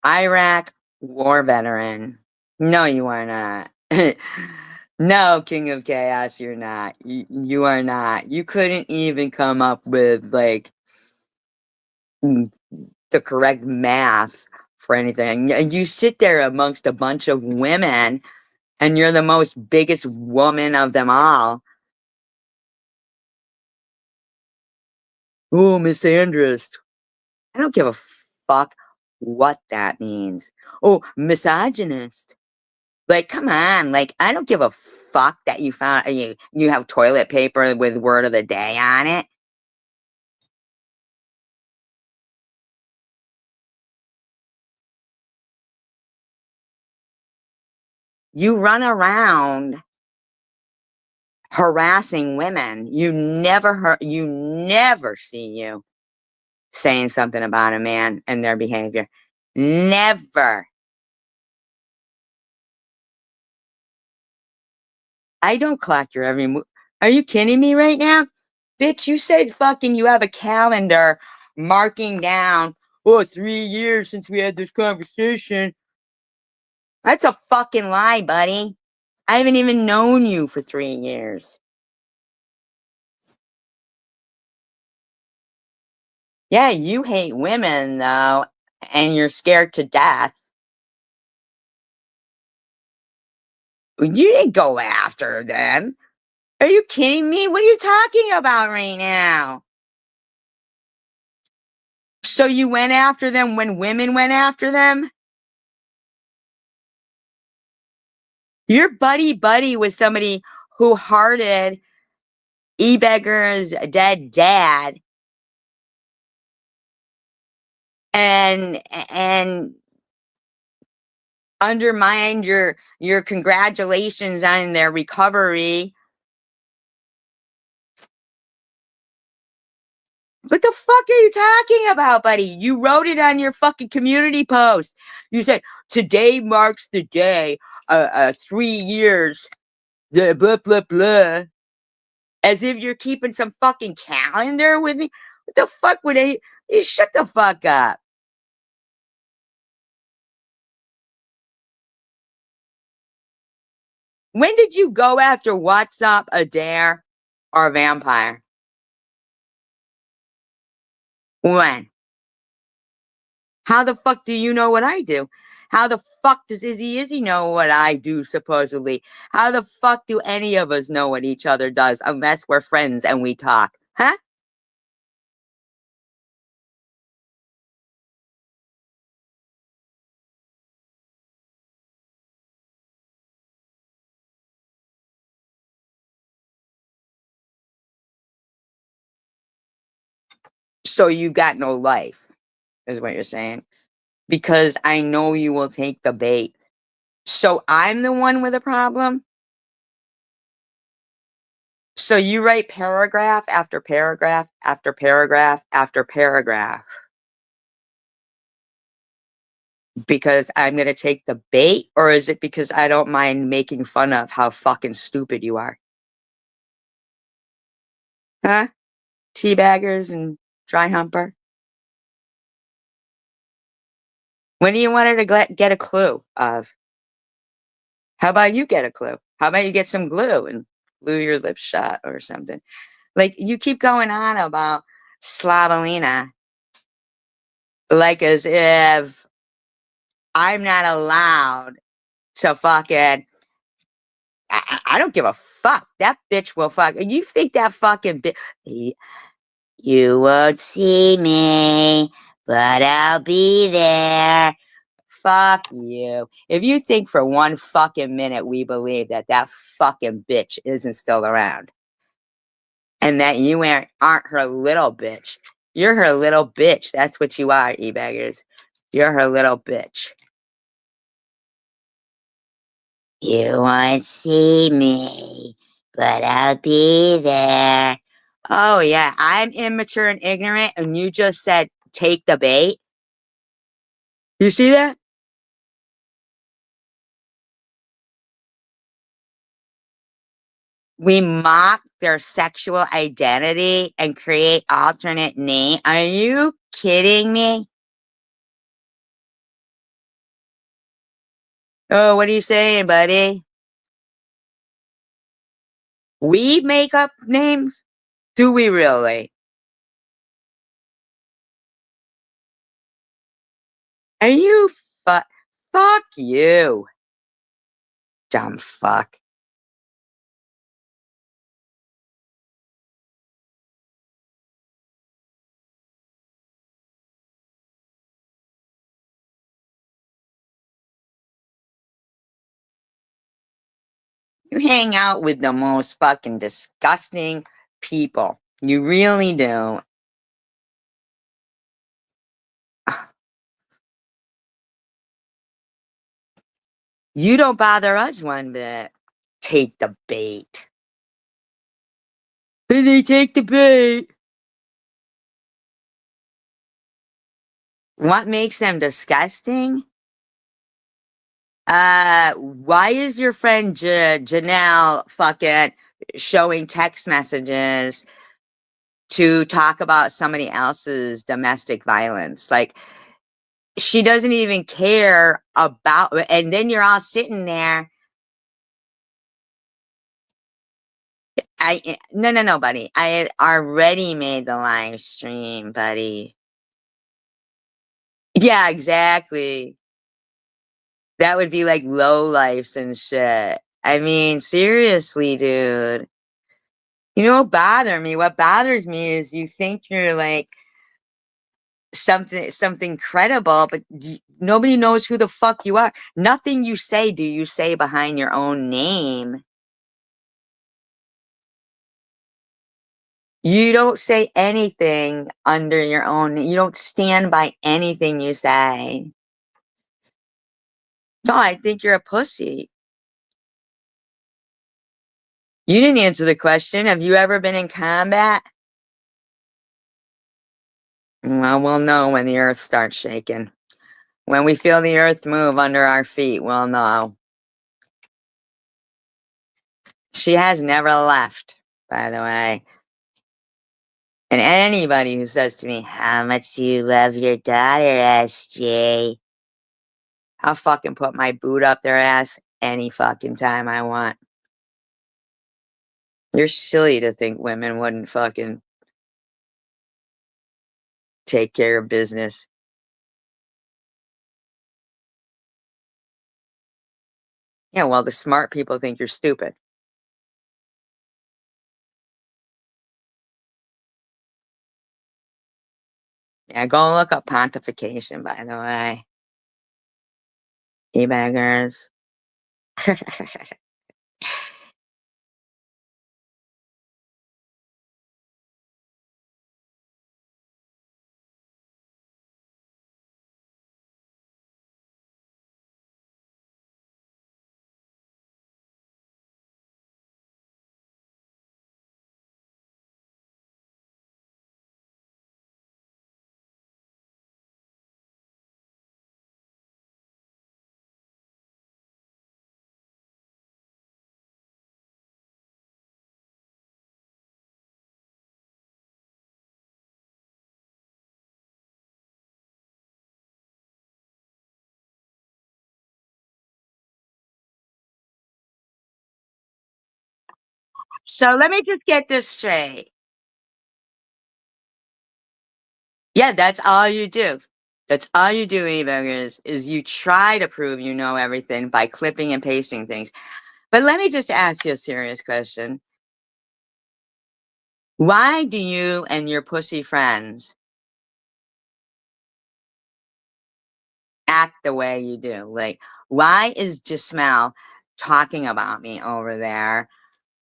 A: Iraq war veteran. No, you are not. No, King of Chaos, you're not. You are not. You couldn't even come up with like the correct math for anything. And you sit there amongst a bunch of women and you're the most biggest woman of them all. Oh, Miss Andress. I don't give a fuck what that means. Oh, misogynist. Like, come on. Like, I don't give a fuck that you found you have toilet paper with word of the day on it. You run around harassing women. You never see you saying something about a man and their behavior. Never. I don't clock your every move. Are you kidding me right now? Bitch, you said fucking you have a calendar marking down, oh, 3 years since we had this conversation. That's a fucking lie, buddy. I haven't even known you for 3 years. Yeah, you hate women, though, and you're scared to death. You didn't go after them. Are you kidding me? What are you talking about right now? So you went after them when women went after them? You're buddy with somebody who hearted E-Beggar's dead dad and and undermined your congratulations on their recovery. What the fuck are you talking about, buddy? You wrote it on your fucking community post. You said today marks the day, 3 years, the blah blah blah, as if you're keeping some fucking calendar with me. What the fuck would I? You shut the fuck up. When did you go after What's Up, a dare, or a vampire? When? How the fuck do you know what I do? How the fuck does Izzy know what I do, supposedly? How the fuck do any of us know what each other does unless we're friends and we talk? Huh? So you got no life, is what you're saying. Because I know you will take the bait. So I'm the one with a problem? So you write paragraph after paragraph after paragraph after paragraph because I'm going to take the bait, or is it because I don't mind making fun of how fucking stupid you are? Huh? Teabaggers and dry humper? When do you want her to get a clue of? How about you get a clue? How about you get some glue and glue your lips shut or something? Like, you keep going on about Slavalina, like as if I'm not allowed to fucking. I don't give a fuck. That bitch will fuck. You think that fucking bitch. You won't see me, but I'll be there. Fuck you. If you think for one fucking minute we believe that that fucking bitch isn't still around and that you aren't her little bitch, you're her little bitch. That's what you are, e-beggars. You're her little bitch. You won't see me, but I'll be there. Oh, yeah, I'm immature and ignorant, and you just said, take the bait. You see that? We mock their sexual identity and create alternate name. Are you kidding me? Oh, what are you saying, buddy? We make up names? Do we really? Are you fuck you, dumb fuck. You hang out with the most fucking disgusting people. You really do. You don't bother us one bit. Take the bait. And they take the bait. What makes them disgusting? Why is your friend Janelle fucking showing text messages to talk about somebody else's domestic violence? Like, she doesn't even care about, and then you're all sitting there. No, buddy. I had already made the live stream, buddy. Yeah, exactly. That would be like low lifes and shit. I mean, seriously, dude. You know what bother me? What bothers me is you think you're like something credible, but nobody knows who the fuck you are. Nothing you say do you say behind your own name. You don't say anything under your own. You don't stand by anything you say. No, I think you're a pussy. You didn't answer the question. Have you ever been in combat? Well, we'll know when the earth starts shaking. When we feel the earth move under our feet, we'll know. She has never left, by the way. And anybody who says to me, "How much do you love your daughter, SJ?" I'll fucking put my boot up their ass any fucking time I want. You're silly to think women wouldn't fucking take care of business. Yeah, well, the smart people think you're stupid. Yeah, go look up pontification, by the way. E-baggers. So let me just get this straight. Yeah, that's all you do. That's all you do, e-buggers, is you try to prove you know everything by clipping and pasting things. But let me just ask you a serious question. Why do you and your pussy friends act the way you do? Like, why is Jasmel talking about me over there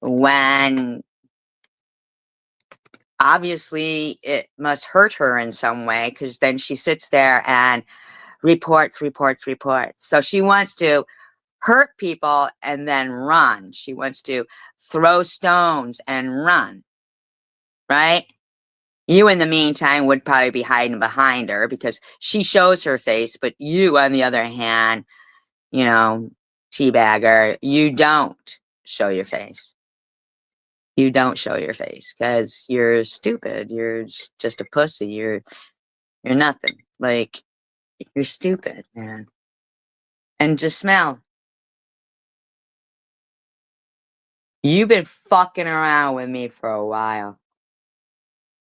A: when obviously it must hurt her in some way? Because then she sits there and reports. So she wants to hurt people and then run. She wants to throw stones and run, right? You, in the meantime, would probably be hiding behind her because she shows her face, but you, on the other hand, you know, teabagger, you don't show your face. You don't show your face because you're stupid. You're just a pussy. You're nothing. Like, you're stupid, man. And just smell. You've been fucking around with me for a while.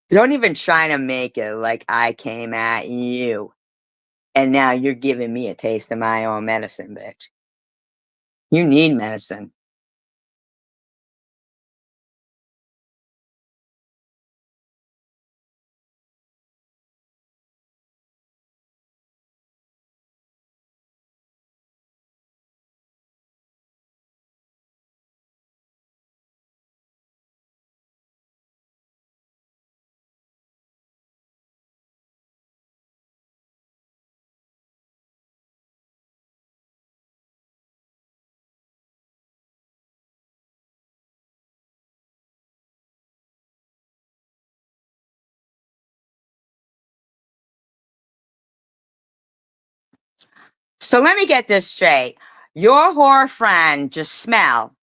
A: Don't even try to make it like I came at you. And now you're giving me a taste of my own medicine, bitch. You need medicine. So let me get this straight. Your whore friend, just smell,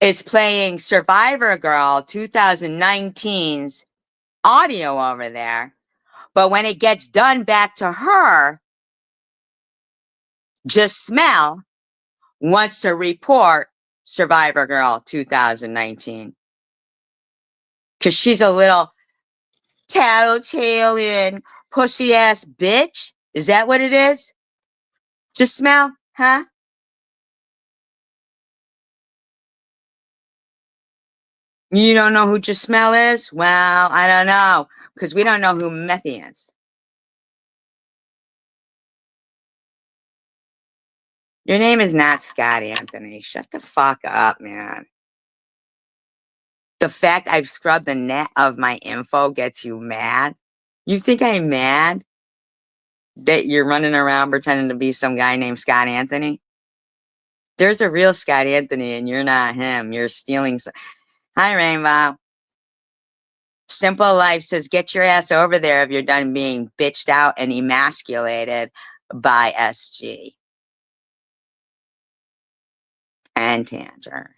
A: is playing Survivor Girl 2019's audio over there. But when it gets done back to her, just smell wants to report Survivor Girl 2019. Because she's a little tattletailing pussy ass bitch. Is that what it is? Just smell, huh? You don't know who Just Smell is? Well, I don't know, because we don't know who Methy is. Your name is not Scott Anthony. Shut the fuck up, man. The fact I've scrubbed the net of my info gets you mad? You think I'm mad that you're running around pretending to be some guy named Scott Anthony? There's a real Scott Anthony and you're not him. You're stealing. Hi, Rainbow. Simple Life says, get your ass over there if you're done being bitched out and emasculated by SG and Tanger.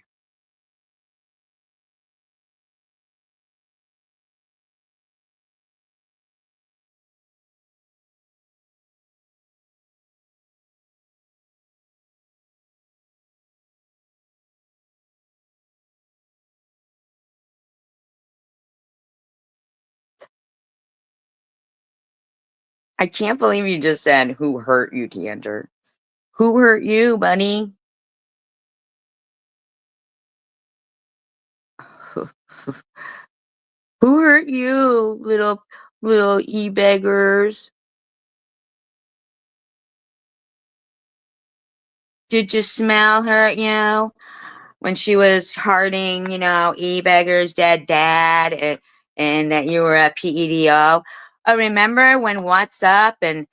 A: I can't believe you just said, who hurt you, Tanger? Who hurt you, buddy? Who hurt you, little e-beggars? Did you smell hurt you when she was hearting, e-beggars, dead dad, and that you were a PEDO? Oh, remember when What's Up and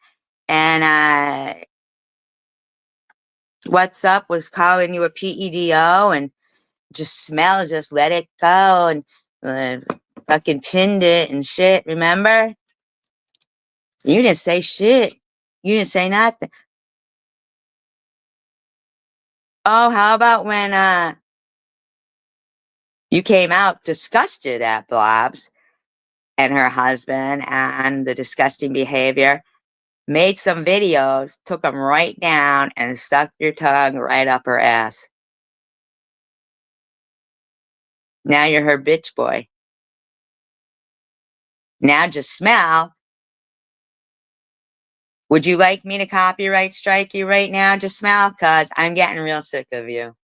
A: What's Up was calling you a PEDO and just let it go and fucking tinned it and shit, remember? You didn't say shit. You didn't say nothing. Oh, how about when you came out disgusted at Blobs and her husband and the disgusting behavior, made some videos, took them right down, and stuck your tongue right up her ass. Now you're her bitch boy. Now just smell. Would you like me to copyright strike you right now, just smell? Because I'm getting real sick of you.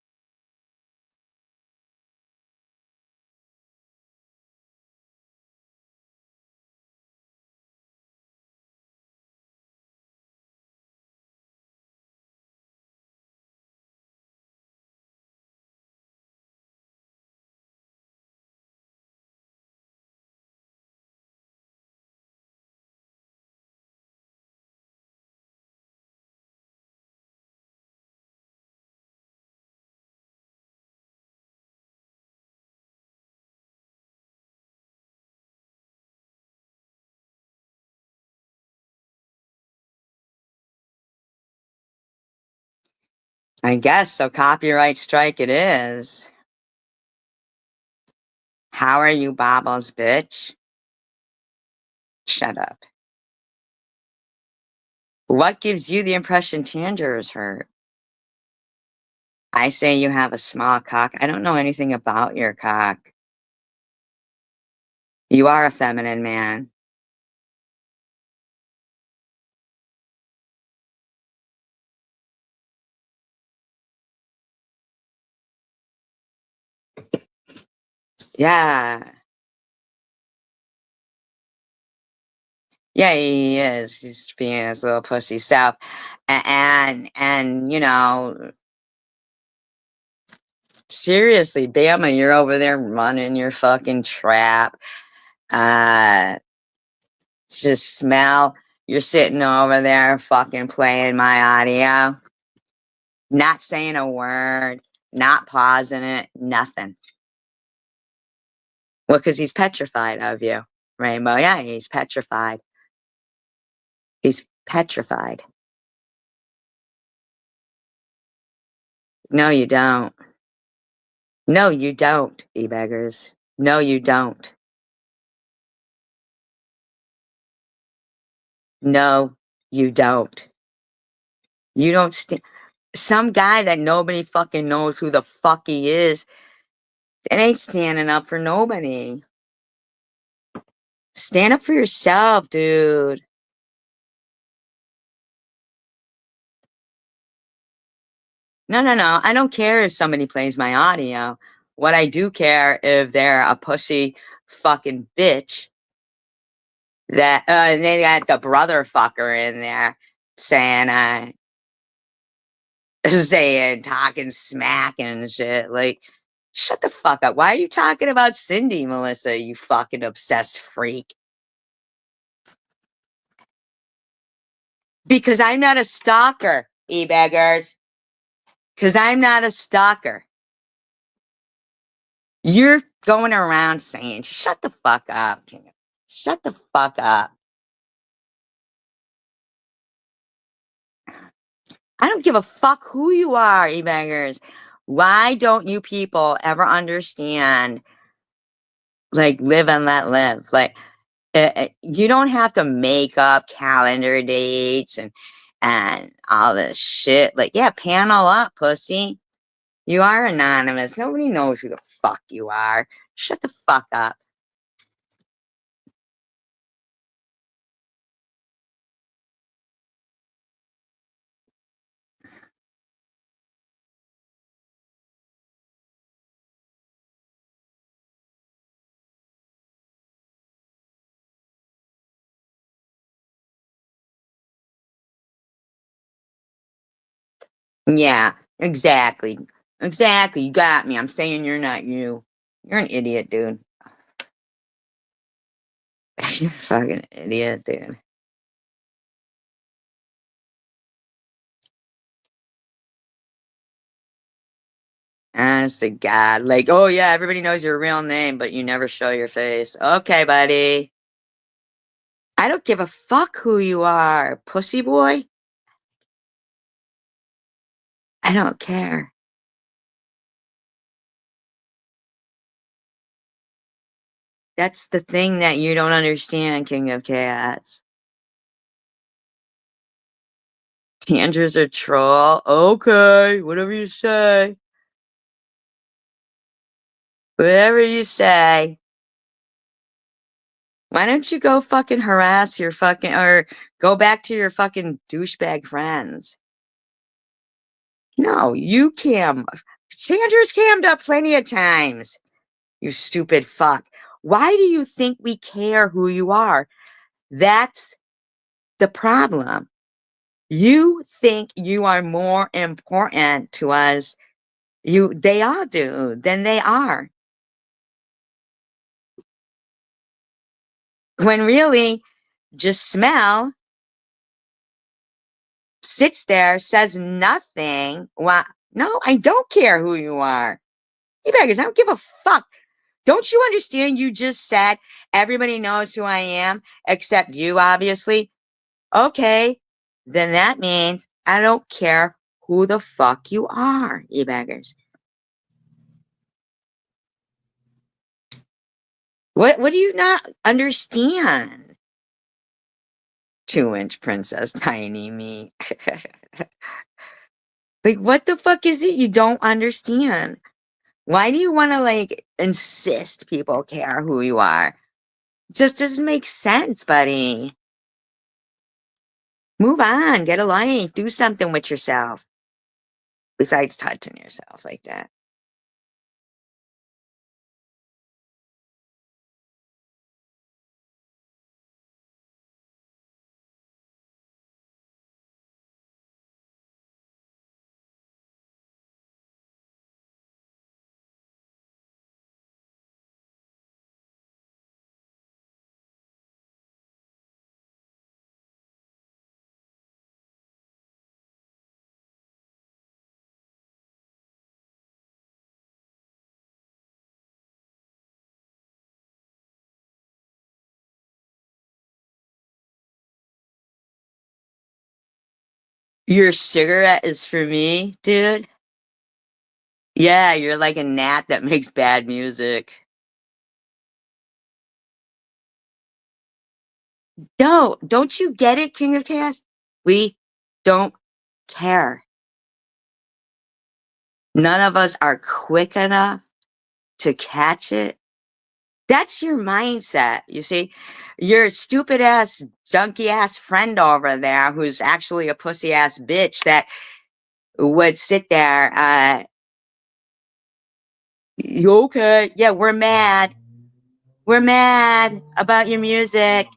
A: I guess so. Copyright strike it is. How are you, Bobbles, bitch? Shut up. What gives you the impression Tanger is hurt? I say you have a small cock. I don't know anything about your cock. You are a feminine man. Yeah. Yeah, he is. He's being his little pussy self. And seriously, Bama, you're over there running your fucking trap. Uh, just smell. You're sitting over there fucking playing my audio. Not saying a word. Not pausing it. Nothing. Well, because he's petrified of you, Rainbow. Yeah, he's petrified. He's petrified. No, you don't. No, you don't, e-beggars. No, you don't. No, you don't. You don't some guy that nobody fucking knows who the fuck he is, that ain't standing up for nobody. Stand up for yourself, dude. No, no, no. I don't care if somebody plays my audio. What I do care if they're a pussy fucking bitch that and they got the brother fucker in there saying saying talking smack and shit. Like, shut the fuck up. Why are you talking about Cindy, Melissa, you fucking obsessed freak? Because I'm not a stalker, e-beggars. Because I'm not a stalker. You're going around saying, shut the fuck up. Shut the fuck up. I don't give a fuck who you are, e-beggars. Why don't you people ever understand, like, live and let live? Like, you don't have to make up calendar dates and all this shit. Like, yeah, panel up, pussy. You are anonymous. Nobody knows who the fuck you are. Shut the fuck up. Yeah, exactly. Exactly. You got me. I'm saying you're not you. You're an idiot, dude. You're a fucking idiot, dude. Honest to God. Like, oh yeah, everybody knows your real name, but you never show your face. Okay, buddy. I don't give a fuck who you are, pussy boy. I don't care. That's the thing that you don't understand, King of Cats. Tanger's a troll. Okay, whatever you say. Whatever you say. Why don't you go fucking harass your fucking or go back to your fucking douchebag friends? No, you cam. Sanders cammed up plenty of times. You stupid fuck. Why do you think we care who you are? That's the problem. You think you are more important to us. They all do than they are. When really, just smell, sits there, says nothing. Why? No, I don't care who you are. You beggars, I don't give a fuck. Don't you understand? You just said everybody knows who I am except you, obviously. Okay, then that means I don't care who the fuck you are, you beggars. What do you not understand? 2-inch princess, tiny me. Like, what the fuck is it you don't understand? Why do you want to, like, insist people care who you are? Just doesn't make sense, buddy. Move on, get a life, do something with yourself besides touching yourself like that. Your cigarette is for me, dude. Yeah, you're like a gnat that makes bad music. Don't you get it, King of Chaos? We don't care. None of us are quick enough to catch it. That's your mindset, you see? Your stupid ass, junky ass friend over there who's actually a pussy ass bitch that would sit there, "You okay? Yeah, we're mad. We're mad about your music.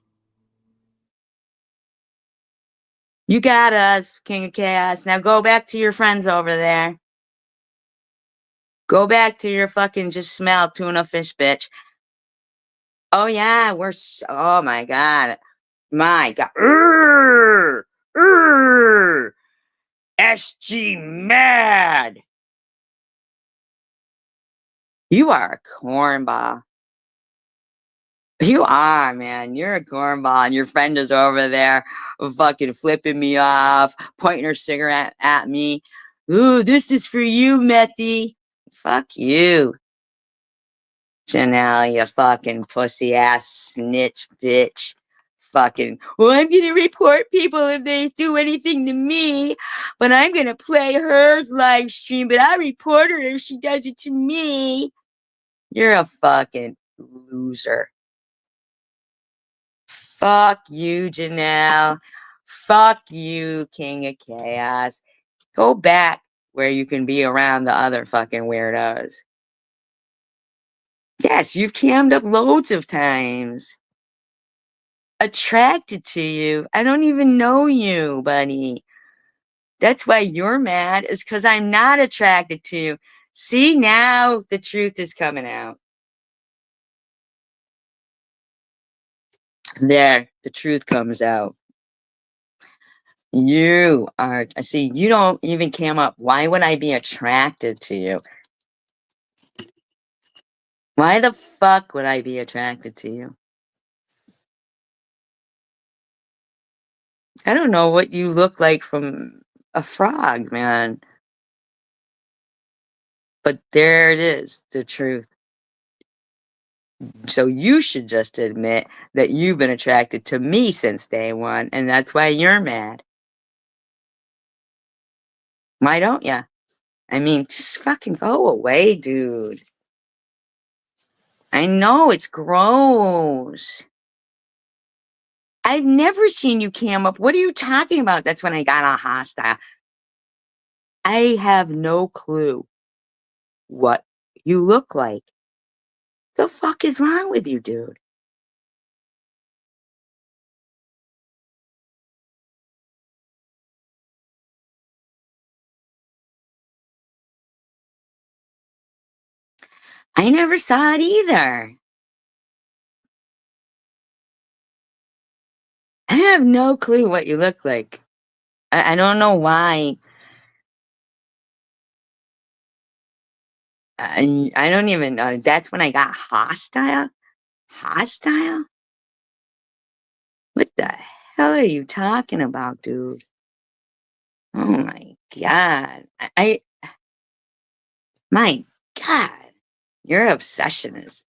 A: You got us, King of Chaos. Now go back to your friends over there. Go back to your fucking just smell tuna fish, bitch." Oh yeah, oh my god. My god. SG mad. You are a cornball. You are, man. You're a cornball, and your friend is over there fucking flipping me off, pointing her cigarette at me. Ooh, this is for you, Methy. Fuck you, Janelle, you fucking pussy ass snitch bitch. Fucking, well, I'm gonna report people if they do anything to me, but I'm gonna play her live stream, but I'll report her if she does it to me. You're a fucking loser. Fuck you, Janelle. Fuck you, King of Chaos. Go back where you can be around the other fucking weirdos. Yes, you've cammed up loads of times. Attracted to you. I don't even know you, buddy. That's why you're mad, is because I'm not attracted to you. See, now the truth is coming out. There, the truth comes out. You are, I see, you don't even cam up. Why would I be attracted to you? Why the fuck would I be attracted to you? I don't know what you look like from a frog, man. But there it is, the truth. So you should just admit that you've been attracted to me since day one, and that's why you're mad. Why don't ya? I mean, just fucking go away, dude. I know, it's gross. I've never seen you cam up. What are you talking about? That's when I got all hostile. I have no clue what you look like. The fuck is wrong with you, dude? I never saw it either. I have no clue what you look like. I don't know why. I don't even know. That's when I got hostile? Hostile? What the hell are you talking about, dude? Oh my god. My god. Your obsession is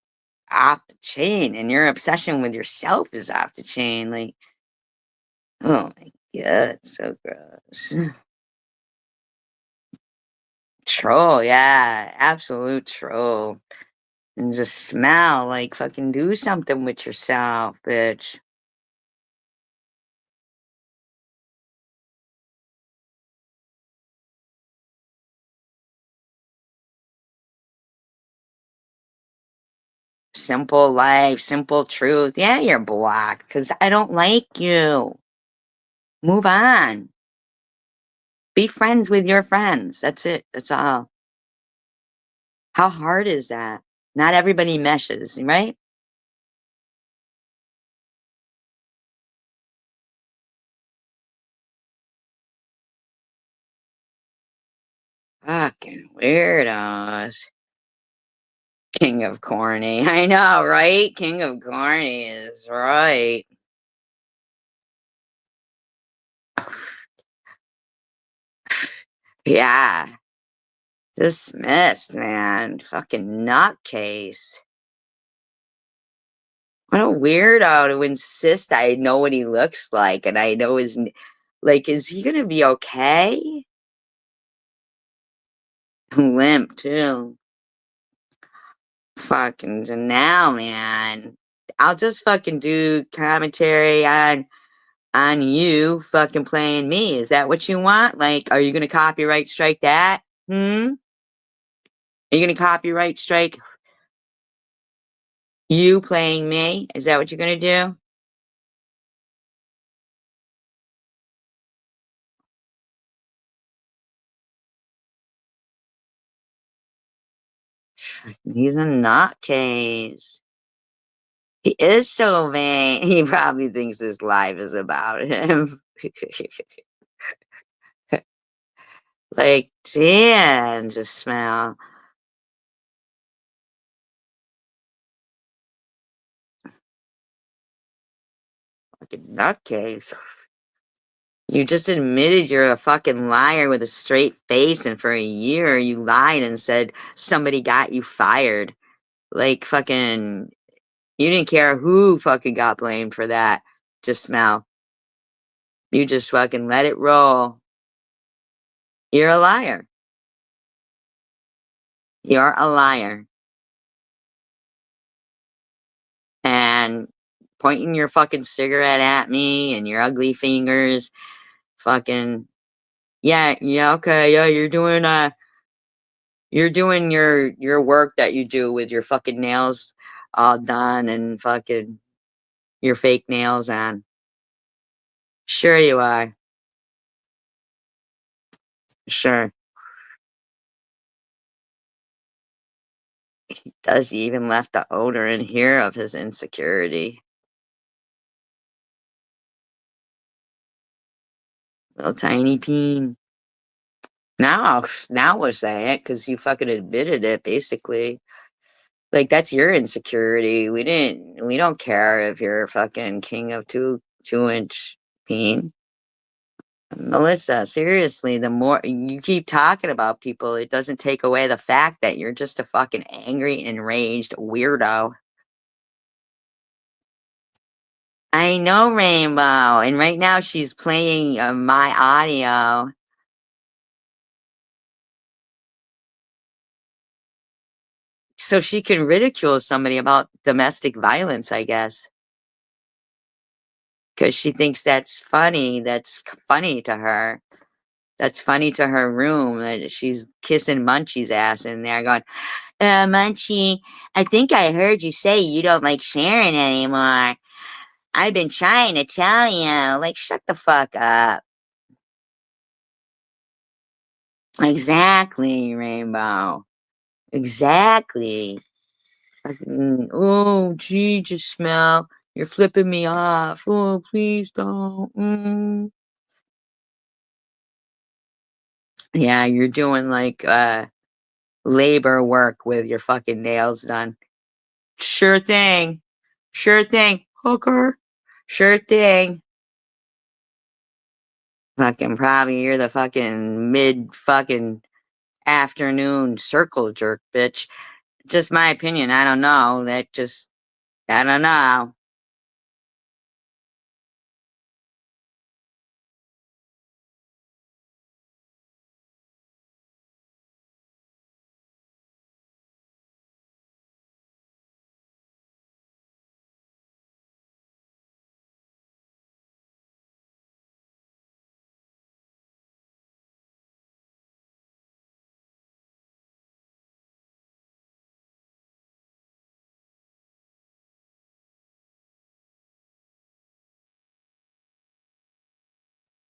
A: off the chain, and your obsession with yourself is off the chain. Like, oh my god, so gross. Troll, yeah, absolute troll. And just smell like fucking do something with yourself, bitch. Simple life, simple truth. Yeah, you're blocked because I don't like you. Move on. Be friends with your friends. That's it. That's all. How hard is that? Not everybody meshes, right? Fucking weirdos. King of corny. I know, right? King of corny is right. Yeah. Dismissed, man. Fucking nutcase. What a weirdo to insist I know what he looks like and I know like, is he gonna be okay? Limp, too. Fucking Janelle, man. I'll just fucking do commentary on you fucking playing me. Is that what you want? Like, are you gonna copyright strike that? Hmm? Are you gonna copyright strike you playing me? Is that what you're gonna do? He's a nutcase. He is so vain. He probably thinks this life is about him. Like, damn, just smell. Fucking nutcase. You just admitted you're a fucking liar with a straight face, and for a year you lied and said somebody got you fired. Like, fucking, you didn't care who fucking got blamed for that. Just smell. You just fucking let it roll. You're a liar. You're a liar. And pointing your fucking cigarette at me and your ugly fingers. Fucking, yeah, okay, yeah, you're doing your work that you do with your fucking nails all done and fucking your fake nails on. Sure you are. Sure. Does he even left the odor in here of his insecurity? Little tiny peen. Now we'll say it because you fucking admitted it, basically. Like, that's your insecurity. We don't care if you're a fucking king of two-inch peen. Melissa, seriously, the more you keep talking about people, it doesn't take away the fact that you're just a fucking angry, enraged weirdo. I know, Rainbow, and right now she's playing my audio so she can ridicule somebody about domestic violence, I guess, because she thinks that's funny. That's funny to her. That's funny to her room that she's kissing Munchie's ass in there, going, Munchie, I think I heard you say you don't like Sharon anymore. I've been trying to tell you. Like, shut the fuck up. Exactly, Rainbow. Exactly. Oh, gee, just smell. You're flipping me off. Oh, please don't. Yeah, you're doing like labor work with your fucking nails done. Sure thing. Sure thing, hooker. Sure thing. Fucking probably you're the fucking mid fucking afternoon circle jerk, bitch. Just my opinion. I don't know. I don't know.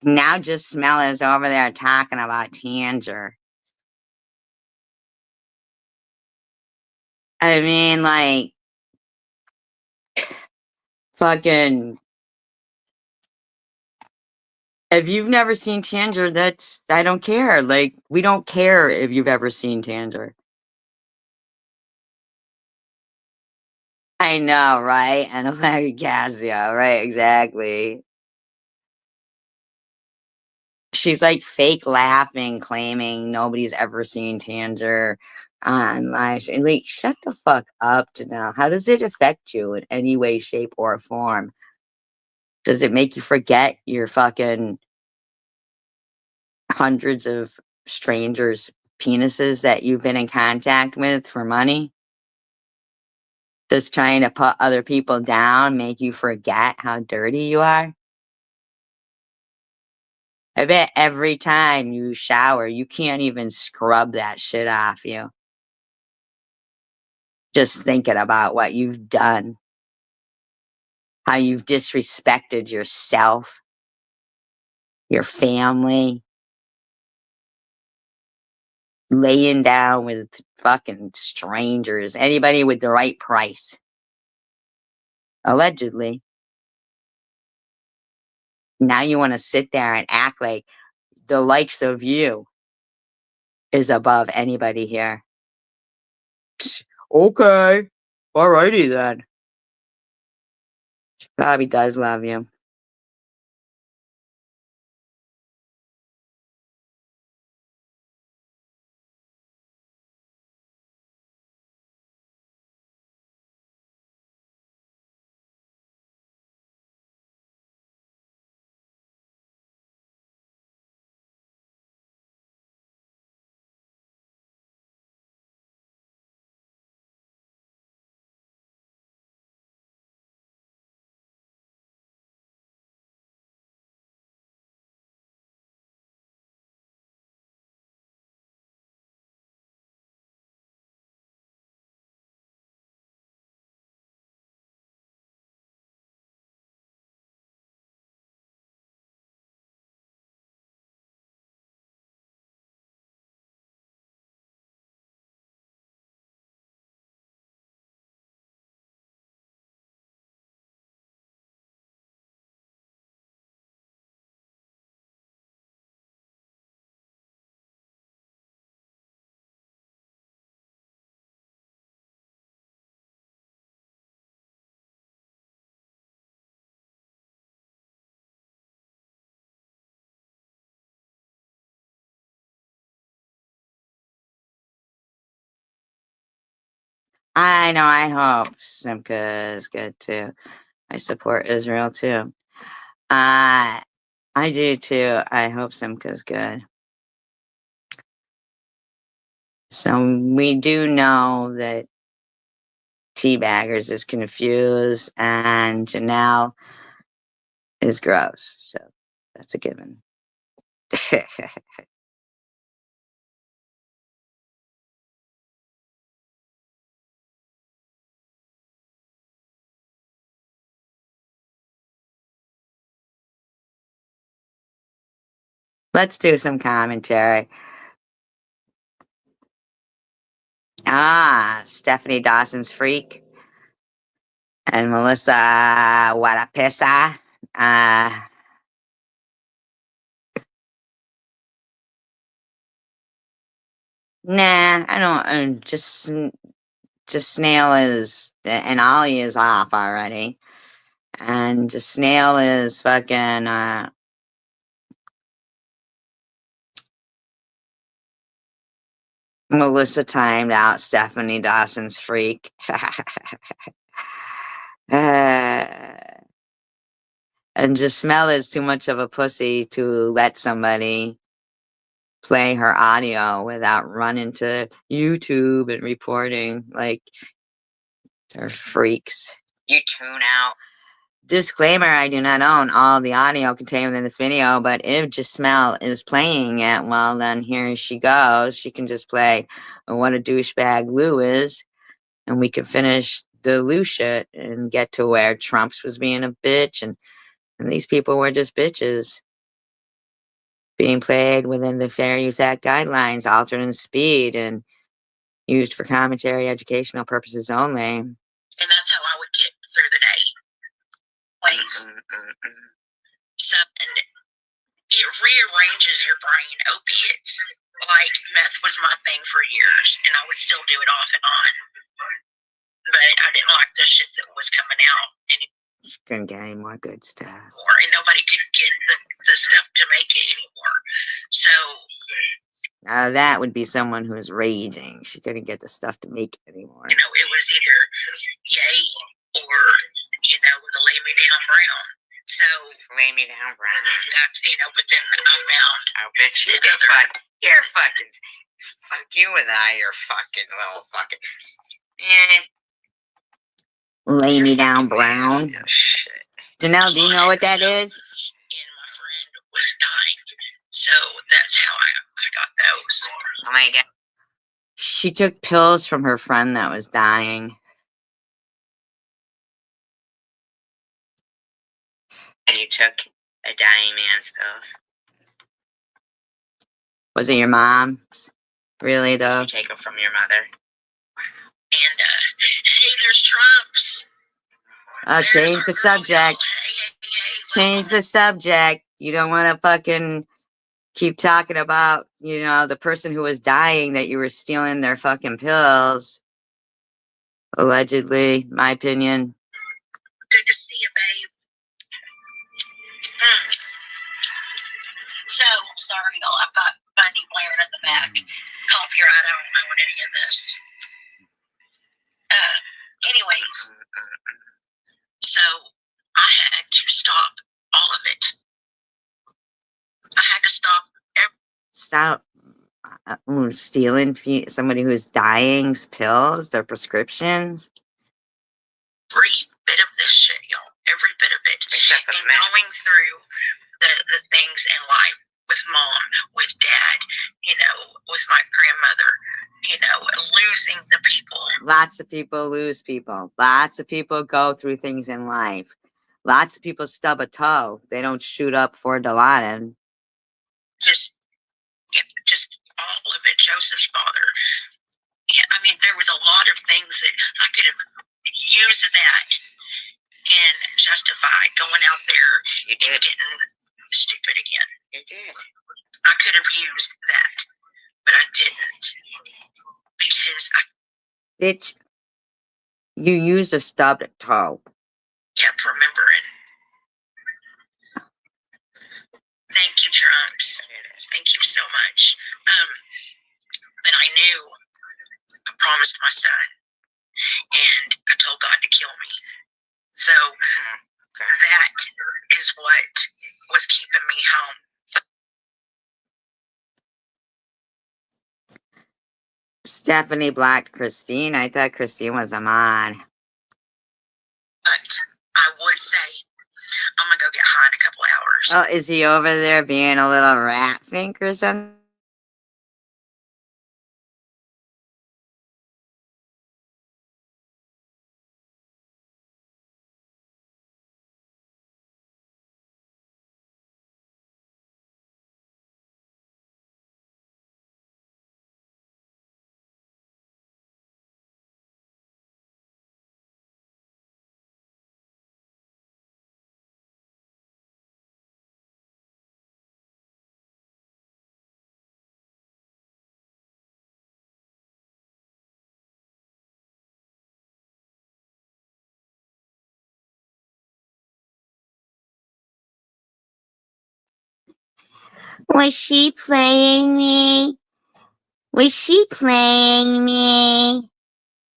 A: Now just smell is over there talking about Tanger. I mean, like, fucking, if you've never seen Tanger, I don't care. Like, we don't care if you've ever seen Tanger. I know, right? And like, Cassia, right? Exactly. She's like fake laughing, claiming nobody's ever seen Tanger on live. Like, shut the fuck up, Janelle. How does it affect you in any way, shape, or form? Does it make you forget your fucking hundreds of strangers' penises that you've been in contact with for money? Does trying to put other people down make you forget how dirty you are? I bet every time you shower, you can't even scrub that shit off you. Just thinking about what you've done, how you've disrespected yourself, your family, laying down with fucking strangers, anybody with the right price. Allegedly. Now you want to sit there and act like the likes of you is above anybody here. Okay. Alrighty then. She probably does love you. I know, I hope Simca is good too. I support Israel too. I do too. I hope Simca's good. So we do know that Teabaggers is confused and Janelle is gross. So that's a given. Let's do some commentary. Stephanie Dawson's Freak and Melissa Wadapisa. Nah, I don't. Just Snail is and Ollie is off already, and just Snail is fucking. Melissa timed out Stephanie Dawson's Freak. And just Smell is too much of a pussy to let somebody play her audio without running to YouTube and reporting like they're freaks. You tune out. Disclaimer, I do not own all the audio contained within this video, but if Jasmel is playing it, well then here she goes. She can just play What a Douchebag Lou is, and we can finish the Lou shit and get to where Trump's was being a bitch, and these people were just bitches. Being played within the Fair Use Act guidelines, altered in speed, and used for commentary, educational purposes only. And that's how I would get through the day. Please. So, and it rearranges your brain. Opiates, like meth was my thing for years, and I would still do it off and on. But I didn't like the shit that was coming out. She couldn't get any more good stuff.
B: And nobody could get the stuff to make it anymore. So
A: now that would be someone who's raging. She couldn't get the stuff to make it anymore.
B: It was either yay or the lay me down brown. So
A: lay me down brown.
B: That's but then I found.
A: I bet you you're fucking. Fuck you and you're fucking little fucking. Lay me down brown.
B: Oh, shit.
A: Janelle, do you know what that is?
B: And my friend was dying, so that's how I got those.
A: Oh my god. She took pills from her friend that was dying. And you took a dying man's pills? Was it your mom's? Really, though? Did you take them from your mother?
B: And, hey, there's Trumps.
A: Change the subject. Change the subject. You don't want to fucking keep talking about, the person who was dying that you were stealing their fucking pills. Allegedly, my opinion.
B: Good to see you, babe. So, sorry, y'all. I've got Bundy blaring in the back. Copyright, I don't own any of this. Anyways, so I had to stop all of it. I had to stop.
A: Stop stealing somebody who's dying's pills, their prescriptions.
B: Every bit of this shit, y'all. Every bit of it. And going through the things in life with mom, with dad, with my grandmother, losing the people.
A: Lots of people lose people. Lots of people go through things in life. Lots of people stub a toe. They don't shoot up for Deladen.
B: Just all of it. Joseph's father. Yeah, I mean, there was a lot of things that I could have used that and justified going out there and getting stupid again.
A: You did.
B: I could have used that, but I didn't. Because
A: Bitch, you used a stubbed toe.
B: Kept remembering. Thank you, Trunks. Thank you so much. But I knew I promised my son, and I told God to kill me. So that is what was keeping me home.
A: Stephanie blocked Christine. I thought Christine was a mod.
B: But I would say I'm gonna go get high in a couple of hours.
A: Oh, is he over there being a little rat fink or something? Was she playing me? Was she playing me?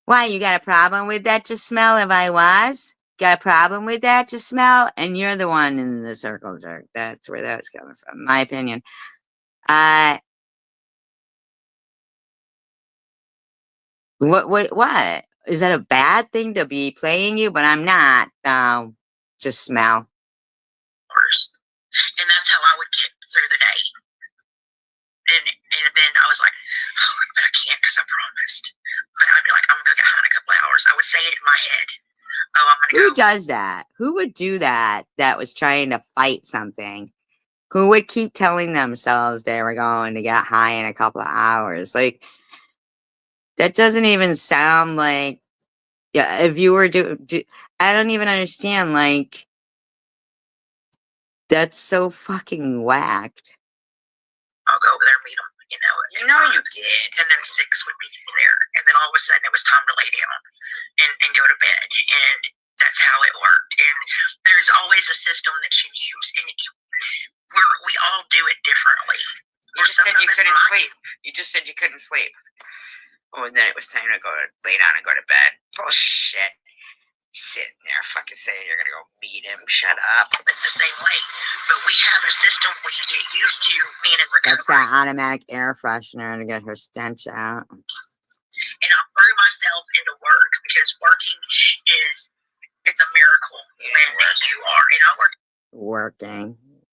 A: Why, you got a problem with that, Jasmel, if I was? Got a problem with that, Jasmel? And you're the one in the circle jerk. That's where that was coming from, my opinion. What? Is that a bad thing to be playing you? But I'm not, Jasmel.
B: And that's how I would get through the day. And then I was like, oh, but I can't because I promised. But I'd be like, I'm going to get high in a couple of hours. I would say it in my head. Oh, I'm going to go.
A: Who does that? Who would do that was trying to fight something? Who would keep telling themselves they were going to get high in a couple of hours? Like, that doesn't even sound like, yeah, if you were I don't even understand, like, that's so fucking whacked.
B: I'll go over there and meet them, You know you did. And then 6 would be there. And then all of a sudden it was time to lay down and go to bed. And That's how it worked. And there's always a system that you use, and we all do it differently.
A: You just said you couldn't sleep. You just said you couldn't sleep. Oh, and then it was time to lay down and go to bed. Bullshit. Sitting there fucking saying you're gonna go meet him. Shut up.
B: It's the same way. But we have a system where you get used to being in recovery.
A: That's that automatic air freshener to get her stench out.
B: And I threw myself into work because working it's a miracle when you are. And I work.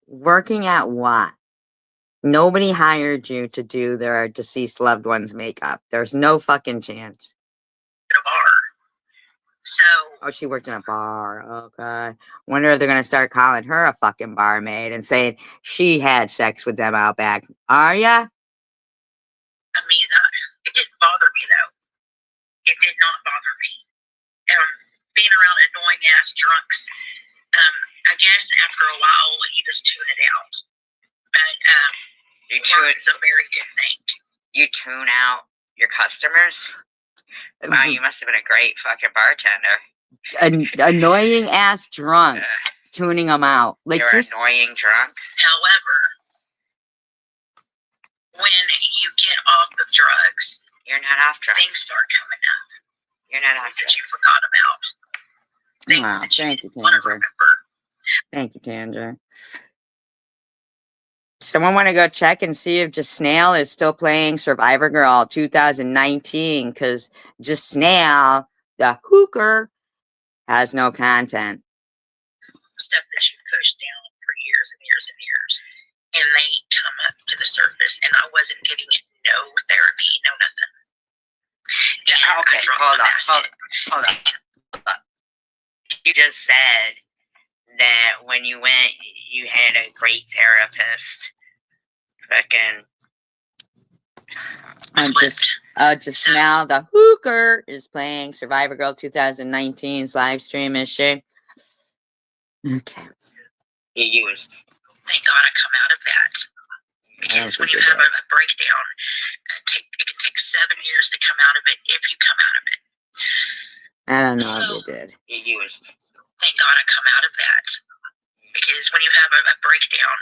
A: Working at what? Nobody hired you to do their deceased loved one's makeup. There's no fucking chance.
B: In a bar. So.
A: Oh, she worked in a bar. Okay. Wonder if they're gonna start calling her a fucking barmaid and saying she had sex with them out back. Are ya?
B: I mean, it didn't bother me though. It did not bother me. Being around annoying ass drunks. I guess after a while you just tune it out. But it's a very good thing.
A: You tune out your customers? Wow, you must have been a great fucking bartender. Annoying ass drunks. Tuning them out. Like you're annoying drunks.
B: However, when you get off the drugs,
A: you're not off drugs.
B: Things start coming up.
A: You're not off drugs.
B: That you forgot about.
A: Wow, thank you, Tanger. Thank you, Tanger. Someone want to go check and see if Just Snail is still playing Survivor Girl 2019, because Just Snail, the hooker, has no content.
B: Stuff that you pushed down for years and years and years, and they come up to the surface, and I wasn't getting it. No therapy, no nothing.
A: Yeah, okay, hold on. You just said that when you went, you had a great therapist. Fucking. Just now the hooker is playing Survivor Girl 2019's live stream, is she? Okay. You used.
B: Thank God I come out of that. Because when you have a breakdown, it can take 7 years to come out of it if you come out of it.
A: I don't know if you did. You used.
B: Thank God I come out of that. Because when you have a breakdown,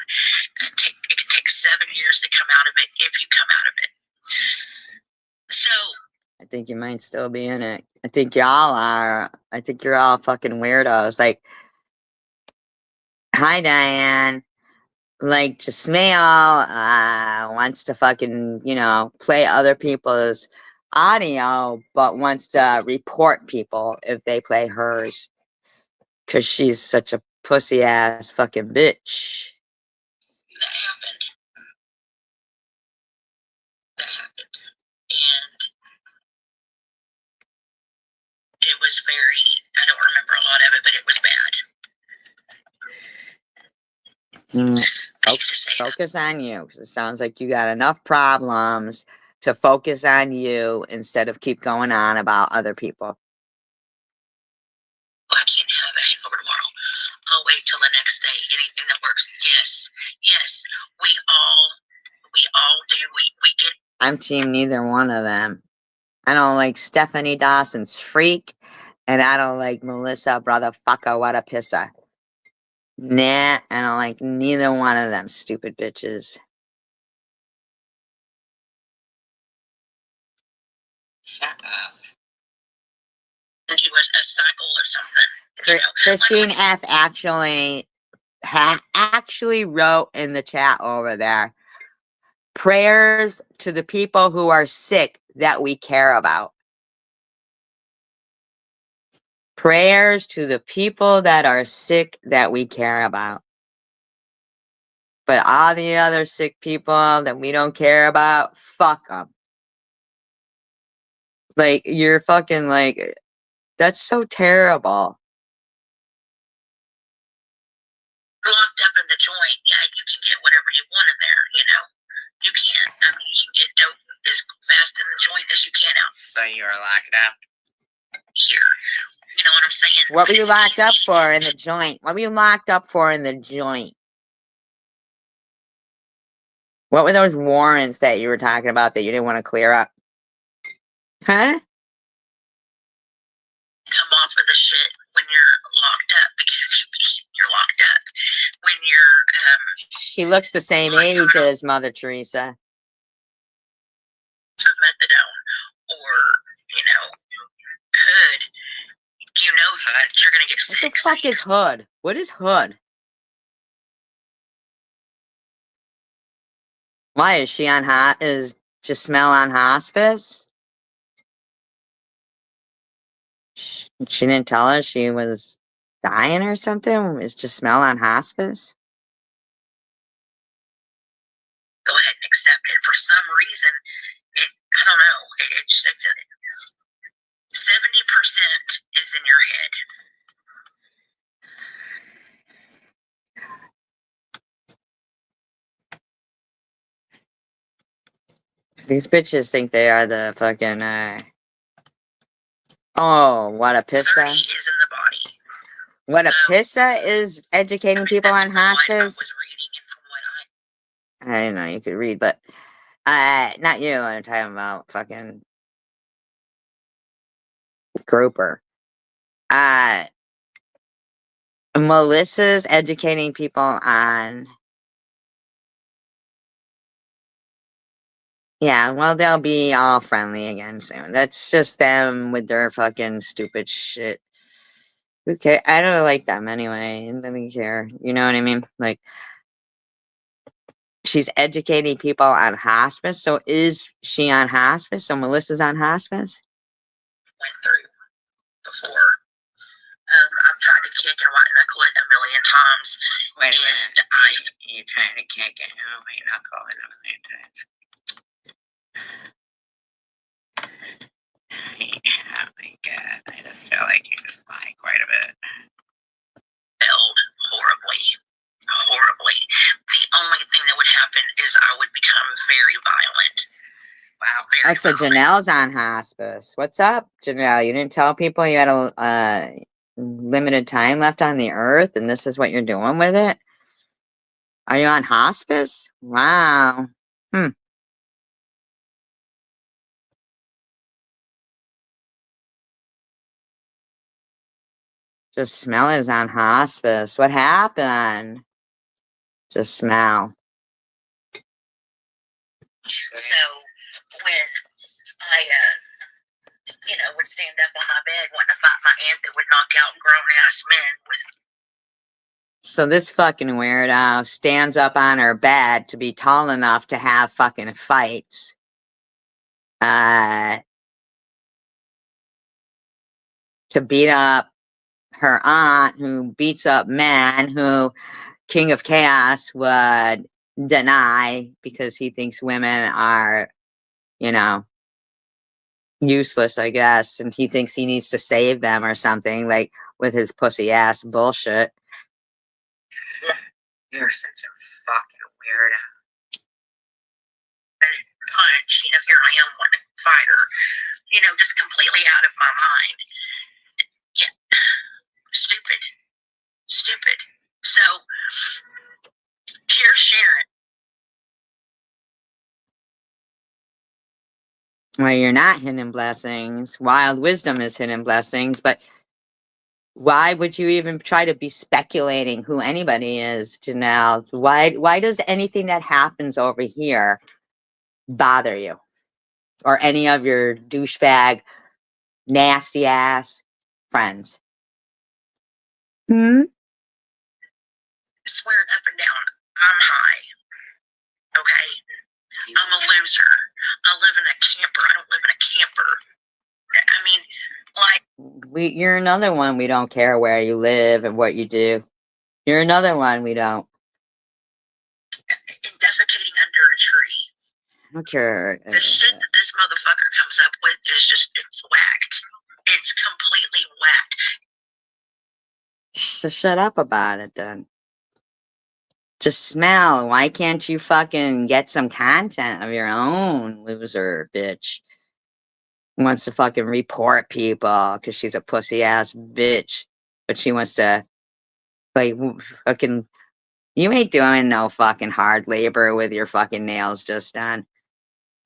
B: it can take 7 years to come out of it if you come out of it. So.
A: I think you might still be in it. I think y'all are. I think you're all fucking weirdos. Like, hi, Diane. Like, Jasmail wants to fucking, play other people's audio, but wants to report people if they play hers. Because she's such a pussy-ass fucking bitch.
B: That happened. And it was I don't remember a lot of it, but it was bad.
A: Focus on you, because it sounds like you got enough problems to focus on you instead of keep going on about other people.
B: Well, I can't have a hangover tomorrow. I'll wait till the next day. Anything that works. Yes. We all do. We get.
A: I'm team neither one of them. I don't like Stephanie Dawson's freak, and I don't like Melissa brotherfucker what a pisser. Nah, I don't like neither one of them stupid bitches. Shut up.
B: It was a cycle or something.
A: Christine F. actually wrote in the chat over there, prayers to the people who are sick that we care about. Prayers to the people that are sick that we care about. But all the other sick people that we don't care about, fuck them. Like, you're fucking like, that's so terrible.
B: Locked up in the joint, yeah, you can get whatever you want in there, You can't. I mean, you can get dope as fast in the joint as you can out.
A: So you were locked up?
B: Here. You know what I'm saying?
A: What were you locked up for in the joint? What were you locked up for in the joint? What were those warrants that you were talking about that you didn't want to clear up? Huh?
B: Come off of the shit when you're
A: She looks the same age as Mother Teresa.
B: Methadone, or hood, that you're gonna get sick.
A: What the fuck is hood? What is hood? Why is she on is Gismelle on hospice? She didn't tell her she was dying or something? Is Gismelle on hospice?
B: Go ahead and accept it. For some reason, I don't know. It's 70% is in your head.
A: These bitches think they are the fucking, oh, what a pissa.
B: 30 is in the body.
A: What a pissa is educating people on hospice. I didn't know you could read, but, not you, I'm talking about fucking Grouper. Melissa's educating people on. Yeah, well, they'll be all friendly again soon. That's just them with their fucking stupid shit. Okay, I don't like them anyway. Let me care. You know what I mean? Like, she's educating people on hospice. So is she on hospice? So Melissa's on hospice?
B: Went through before. I've tried to kick and white knuckle it a million times. Wait a minute. You're trying to kick it and white knuckle it a million times. Oh my god, I just feel like you just lie quite a bit. Failed horribly. Horribly. The only thing that would happen is I would become very violent. Wow.
A: Oh, so Janelle's on hospice. What's up, Janelle? You didn't tell people you had a limited time left on the earth, and this is what you're doing with it? Are you on hospice? Wow. Gismelle is on hospice. What happened? Gismelle.
B: So when I, would stand up on my bed wanting to fight my aunt that would knock out grown-ass men with.
A: So this fucking weirdo stands up on her bed to be tall enough to have fucking fights. To beat up her aunt who beats up men who King of Chaos would deny because he thinks women are, useless, I guess, and he thinks he needs to save them or something, like with his pussy ass bullshit.
B: You're such a fucking weirdo. Punch, here I am, one fighter, just completely out of my mind. Yeah, stupid. So, here's Sharon.
A: Well, you're not hidden blessings. Wild wisdom is hidden blessings, but why would you even try to be speculating who anybody is, Janelle? Why does anything that happens over here bother you? Or any of your douchebag, nasty ass friends?
B: Swearing up and down, I'm high. Okay? I'm a loser. I live in a camper. I don't live in a camper. I mean,
A: you're another one we don't care where you live and what you do. You're another one we don't.
B: Defecating under a tree.
A: Okay.
B: The shit that this motherfucker comes up with is just, it's whacked. It's completely whacked.
A: So shut up about it then. Gismelle. Why can't you fucking get some content of your own, loser bitch? Wants to fucking report people because she's a pussy ass bitch, but she wants to, like, fucking. You ain't doing no fucking hard labor with your fucking nails just done.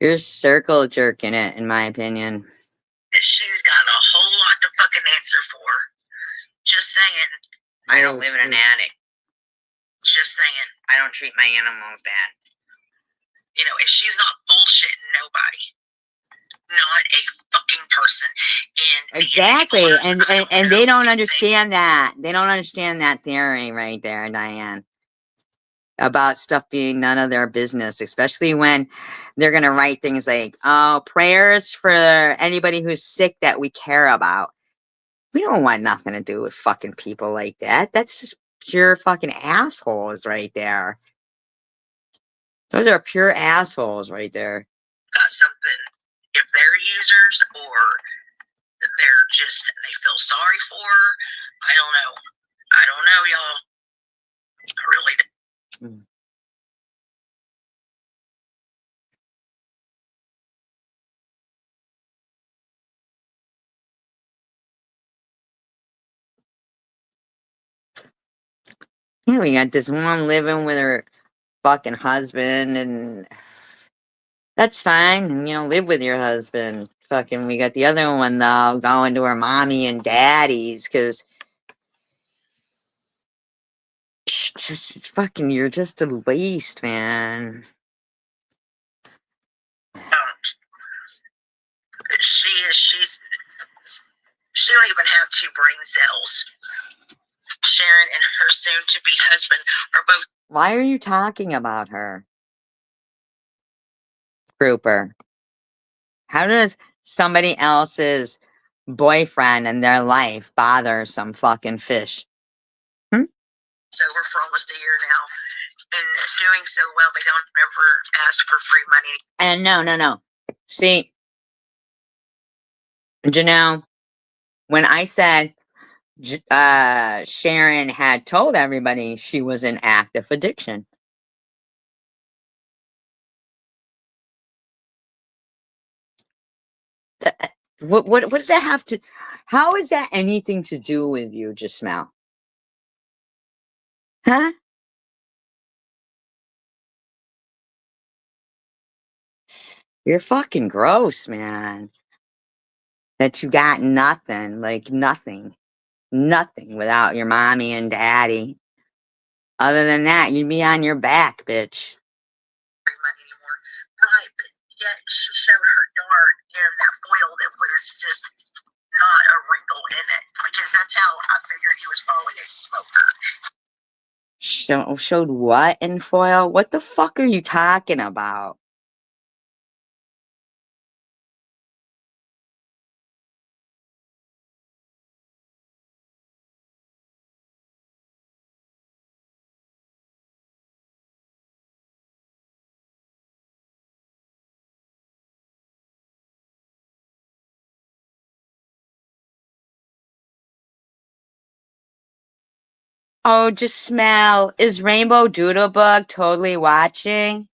A: You're circle jerking it, in my opinion.
B: She's got a whole lot to fucking answer for. Just saying. I don't live in an attic. Just saying. I don't treat my animals bad. You know, and she's not bullshitting nobody. Not a fucking person. And
A: exactly, and they don't understand that. They don't understand that theory right there, Diane, about stuff being none of their business, especially when they're gonna write things like, "Oh, prayers for anybody who's sick that we care about." We don't want nothing to do with fucking people like that. That's just pure fucking assholes right there. Those are pure assholes right there.
B: Got something. If they're users or they're just, they feel sorry for her, I don't know. I don't know, y'all. I really don't.
A: Yeah, we got this one living with her fucking husband, and that's fine. You know, live with your husband. Fucking, we got the other one, though, going to her mommy and daddy's, because just fucking, you're just a waste, man.
B: She don't even have 2 brain cells. Sharon and her soon-to-be husband are both.
A: Why are you talking about her? Grouper. How does somebody else's boyfriend and their life bother some fucking fish?
B: Sober for almost a year now, and doing so well, they don't ever ask for free money.
A: And no. See, Janelle, when I said Sharon had told everybody she was in active addiction. What does that have to? How is that anything to do with you, Jasmel? Huh? You're fucking gross, man. That you got nothing, like nothing without your mommy and daddy. Other than that, you'd be on your back, bitch.
B: Money anymore. Right, but yet she showed her dart in that foil that was just not a wrinkle in it, because that's how I figured he was probably a smoker.
A: Showed what in foil? What the fuck are you talking about? Oh, just smell. Is Rainbow Doodlebug totally watching?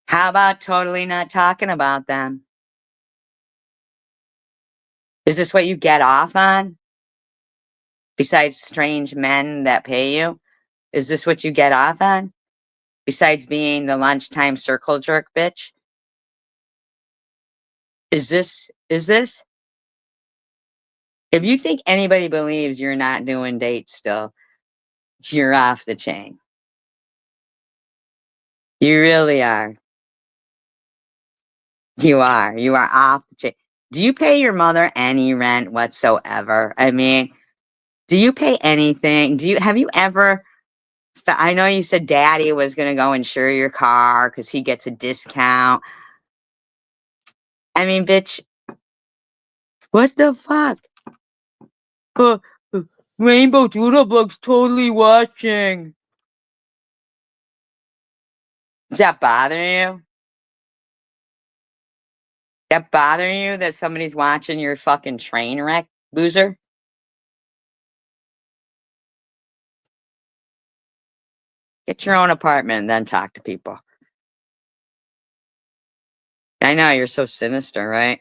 A: How about totally not talking about them? Is this what you get off on? Besides strange men that pay you? Is this what you get off on? Besides being the lunchtime circle jerk bitch? Is this? If you think anybody believes you're not doing dates still, you're off the chain. You really are. You are. You are off the chain. Do you pay your mother any rent whatsoever? I mean, do you pay anything? Have you ever, I know you said daddy was going to go insure your car because he gets a discount. I mean, bitch, what the fuck? Uh, Rainbow Doodlebug's totally watching. Does that bother you? That bother you that somebody's watching your fucking train wreck, loser? Get your own apartment and then talk to people. I know, you're so sinister, right?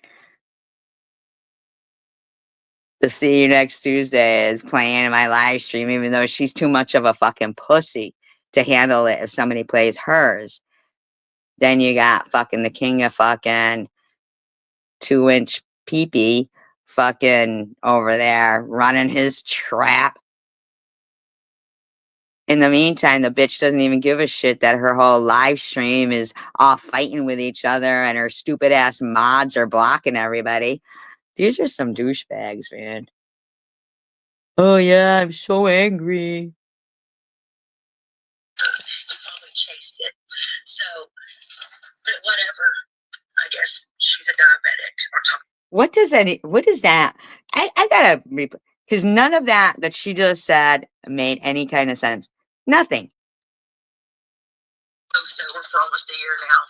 A: The See You Next Tuesday is playing in my live stream, even though she's too much of a fucking pussy to handle it if somebody plays hers. Then you got fucking the king of fucking 2-inch peepee fucking over there running his trap. In the meantime, the bitch doesn't even give a shit that her whole live stream is all fighting with each other and her stupid ass mods are blocking everybody. These are some douchebags, man. Oh yeah, I'm so angry.
B: Probably chased it. So, but whatever. I guess she's a diabetic or something.
A: What is that? I gotta, because none of that she just said made any kind of sense. Nothing.
B: Sober for almost a year now.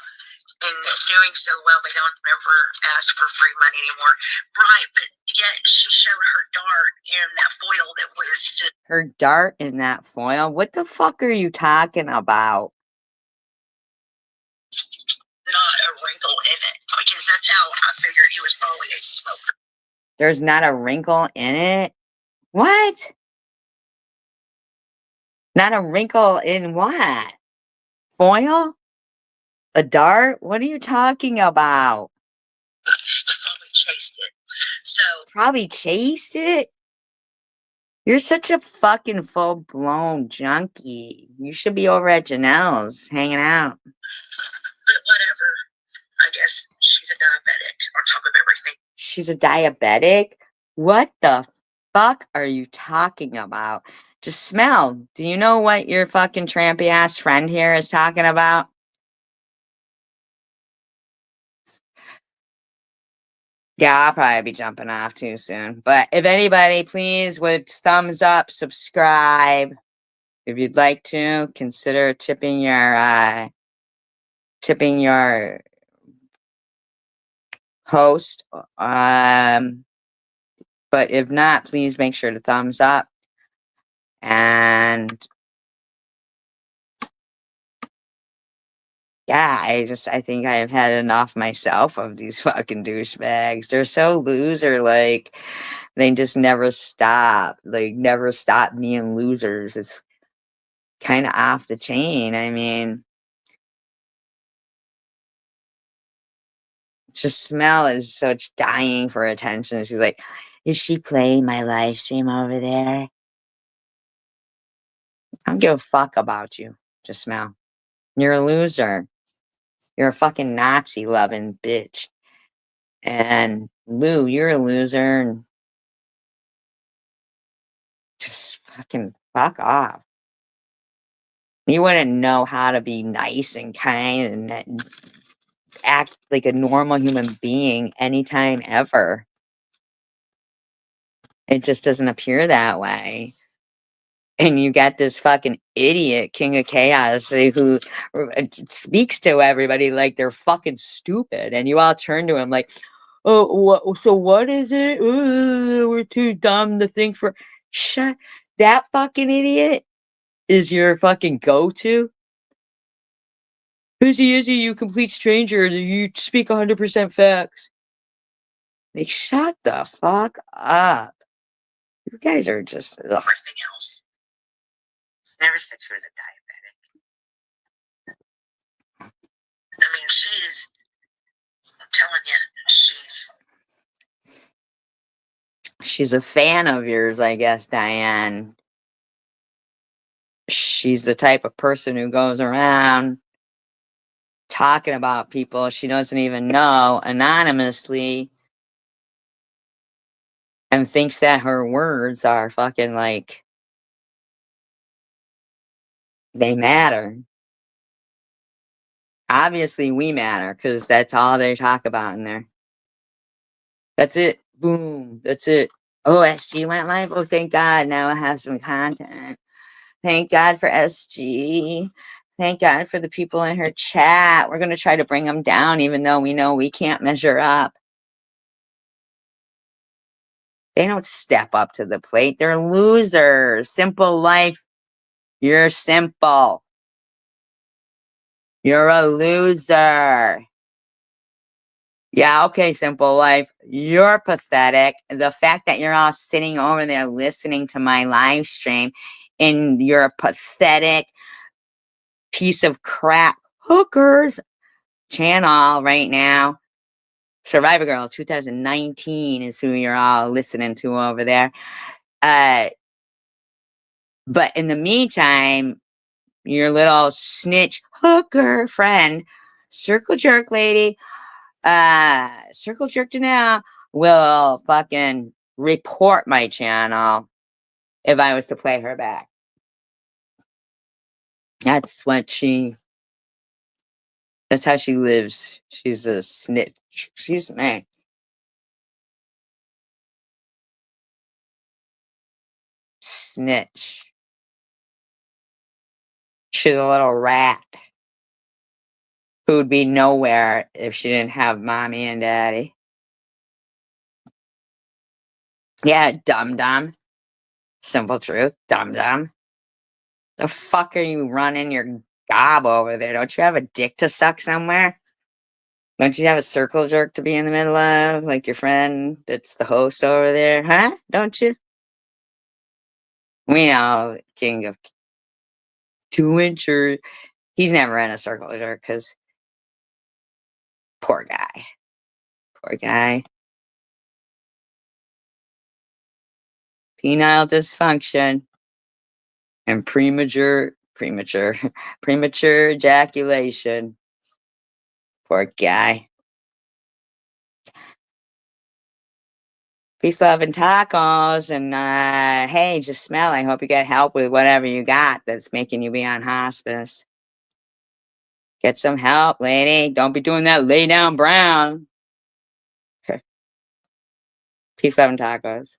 B: And doing so well, they don't ever ask for free money anymore. Right, but yet she showed her dart in that foil that was just
A: Her dart in that foil? What the fuck are you talking about?
B: not a wrinkle in it. Because that's how I figured he was probably a smoker.
A: There's not a wrinkle in it? What? Not a wrinkle in what? Foil? A dart? What are you talking about?
B: Probably chased it. So
A: Probably chased it? You're such a fucking full-blown junkie. You should be over at Janelle's hanging out.
B: but whatever. I guess she's a diabetic on top of everything.
A: She's a diabetic? What the fuck are you talking about? Just smell. Do you know what your fucking trampy ass friend here is talking about? Yeah, I'll probably be jumping off too soon. But if anybody, please, would thumbs up, subscribe. If you'd like to, consider tipping your host. But if not, please make sure to thumbs up. And yeah, I think I have had enough myself of these fucking douchebags. They're so loser, like they just never stop. Like never stop being losers. It's kind of off the chain. I mean, just smell is such dying for attention. She's like, is she playing my live stream over there? I don't give a fuck about you. Just smell. You're a loser. You're a fucking Nazi loving bitch. And Lou, you're a loser. And just fucking fuck off. You wouldn't know how to be nice and kind and act like a normal human being anytime ever. It just doesn't appear that way. And you got this fucking idiot, King of Chaos, who speaks to everybody like they're fucking stupid. And you all turn to him like, oh, so what is it? We're too dumb to think for. Shut. That fucking idiot is your fucking go-to? Who's he, you complete stranger? You speak 100% facts. Like, shut the fuck up. You guys are just. Ugh.
B: Everything else. Never said she was a diabetic. I mean, she's. I'm telling you,
A: She's a fan of yours, I guess, Diane. She's the type of person who goes around talking about people she doesn't even know anonymously and thinks that her words are fucking like they matter. Obviously, we matter because that's all they talk about in there. That's it. Boom. That's it. Oh, SG went live. Oh, thank God. Now I have some content. Thank God for SG. Thank God for the people in her chat. We're going to try to bring them down, even though we know we can't measure up. They don't step up to the plate. They're losers. Simple life. You're simple. You're a loser. Yeah, okay, simple life. You're pathetic. The fact that you're all sitting over there listening to my live stream and you're a pathetic piece of crap hookers channel right now. Survivor Girl 2019 is who you're all listening to over there. But in the meantime, your little snitch hooker friend, circle jerk lady, circle jerk Janelle will fucking report my channel if I was to play her back. That's what that's how she lives. She's a snitch. She's man. Snitch. She's a little rat who would be nowhere if she didn't have mommy and daddy. Yeah, dum dum. Simple truth, dum dum. The fuck are you running your gob over there? Don't you have a dick to suck somewhere? Don't you have a circle jerk to be in the middle of, like your friend that's the host over there? Huh? Don't you? We know King of 2 incher. He's never in a circle jerk because poor guy. Poor guy. Penile dysfunction and premature ejaculation. Poor guy. Peace, love, and tacos. And hey, just smell. I hope you get help with whatever you got that's making you be on hospice. Get some help, lady. Don't be doing that lay down brown. Peace, love, and tacos.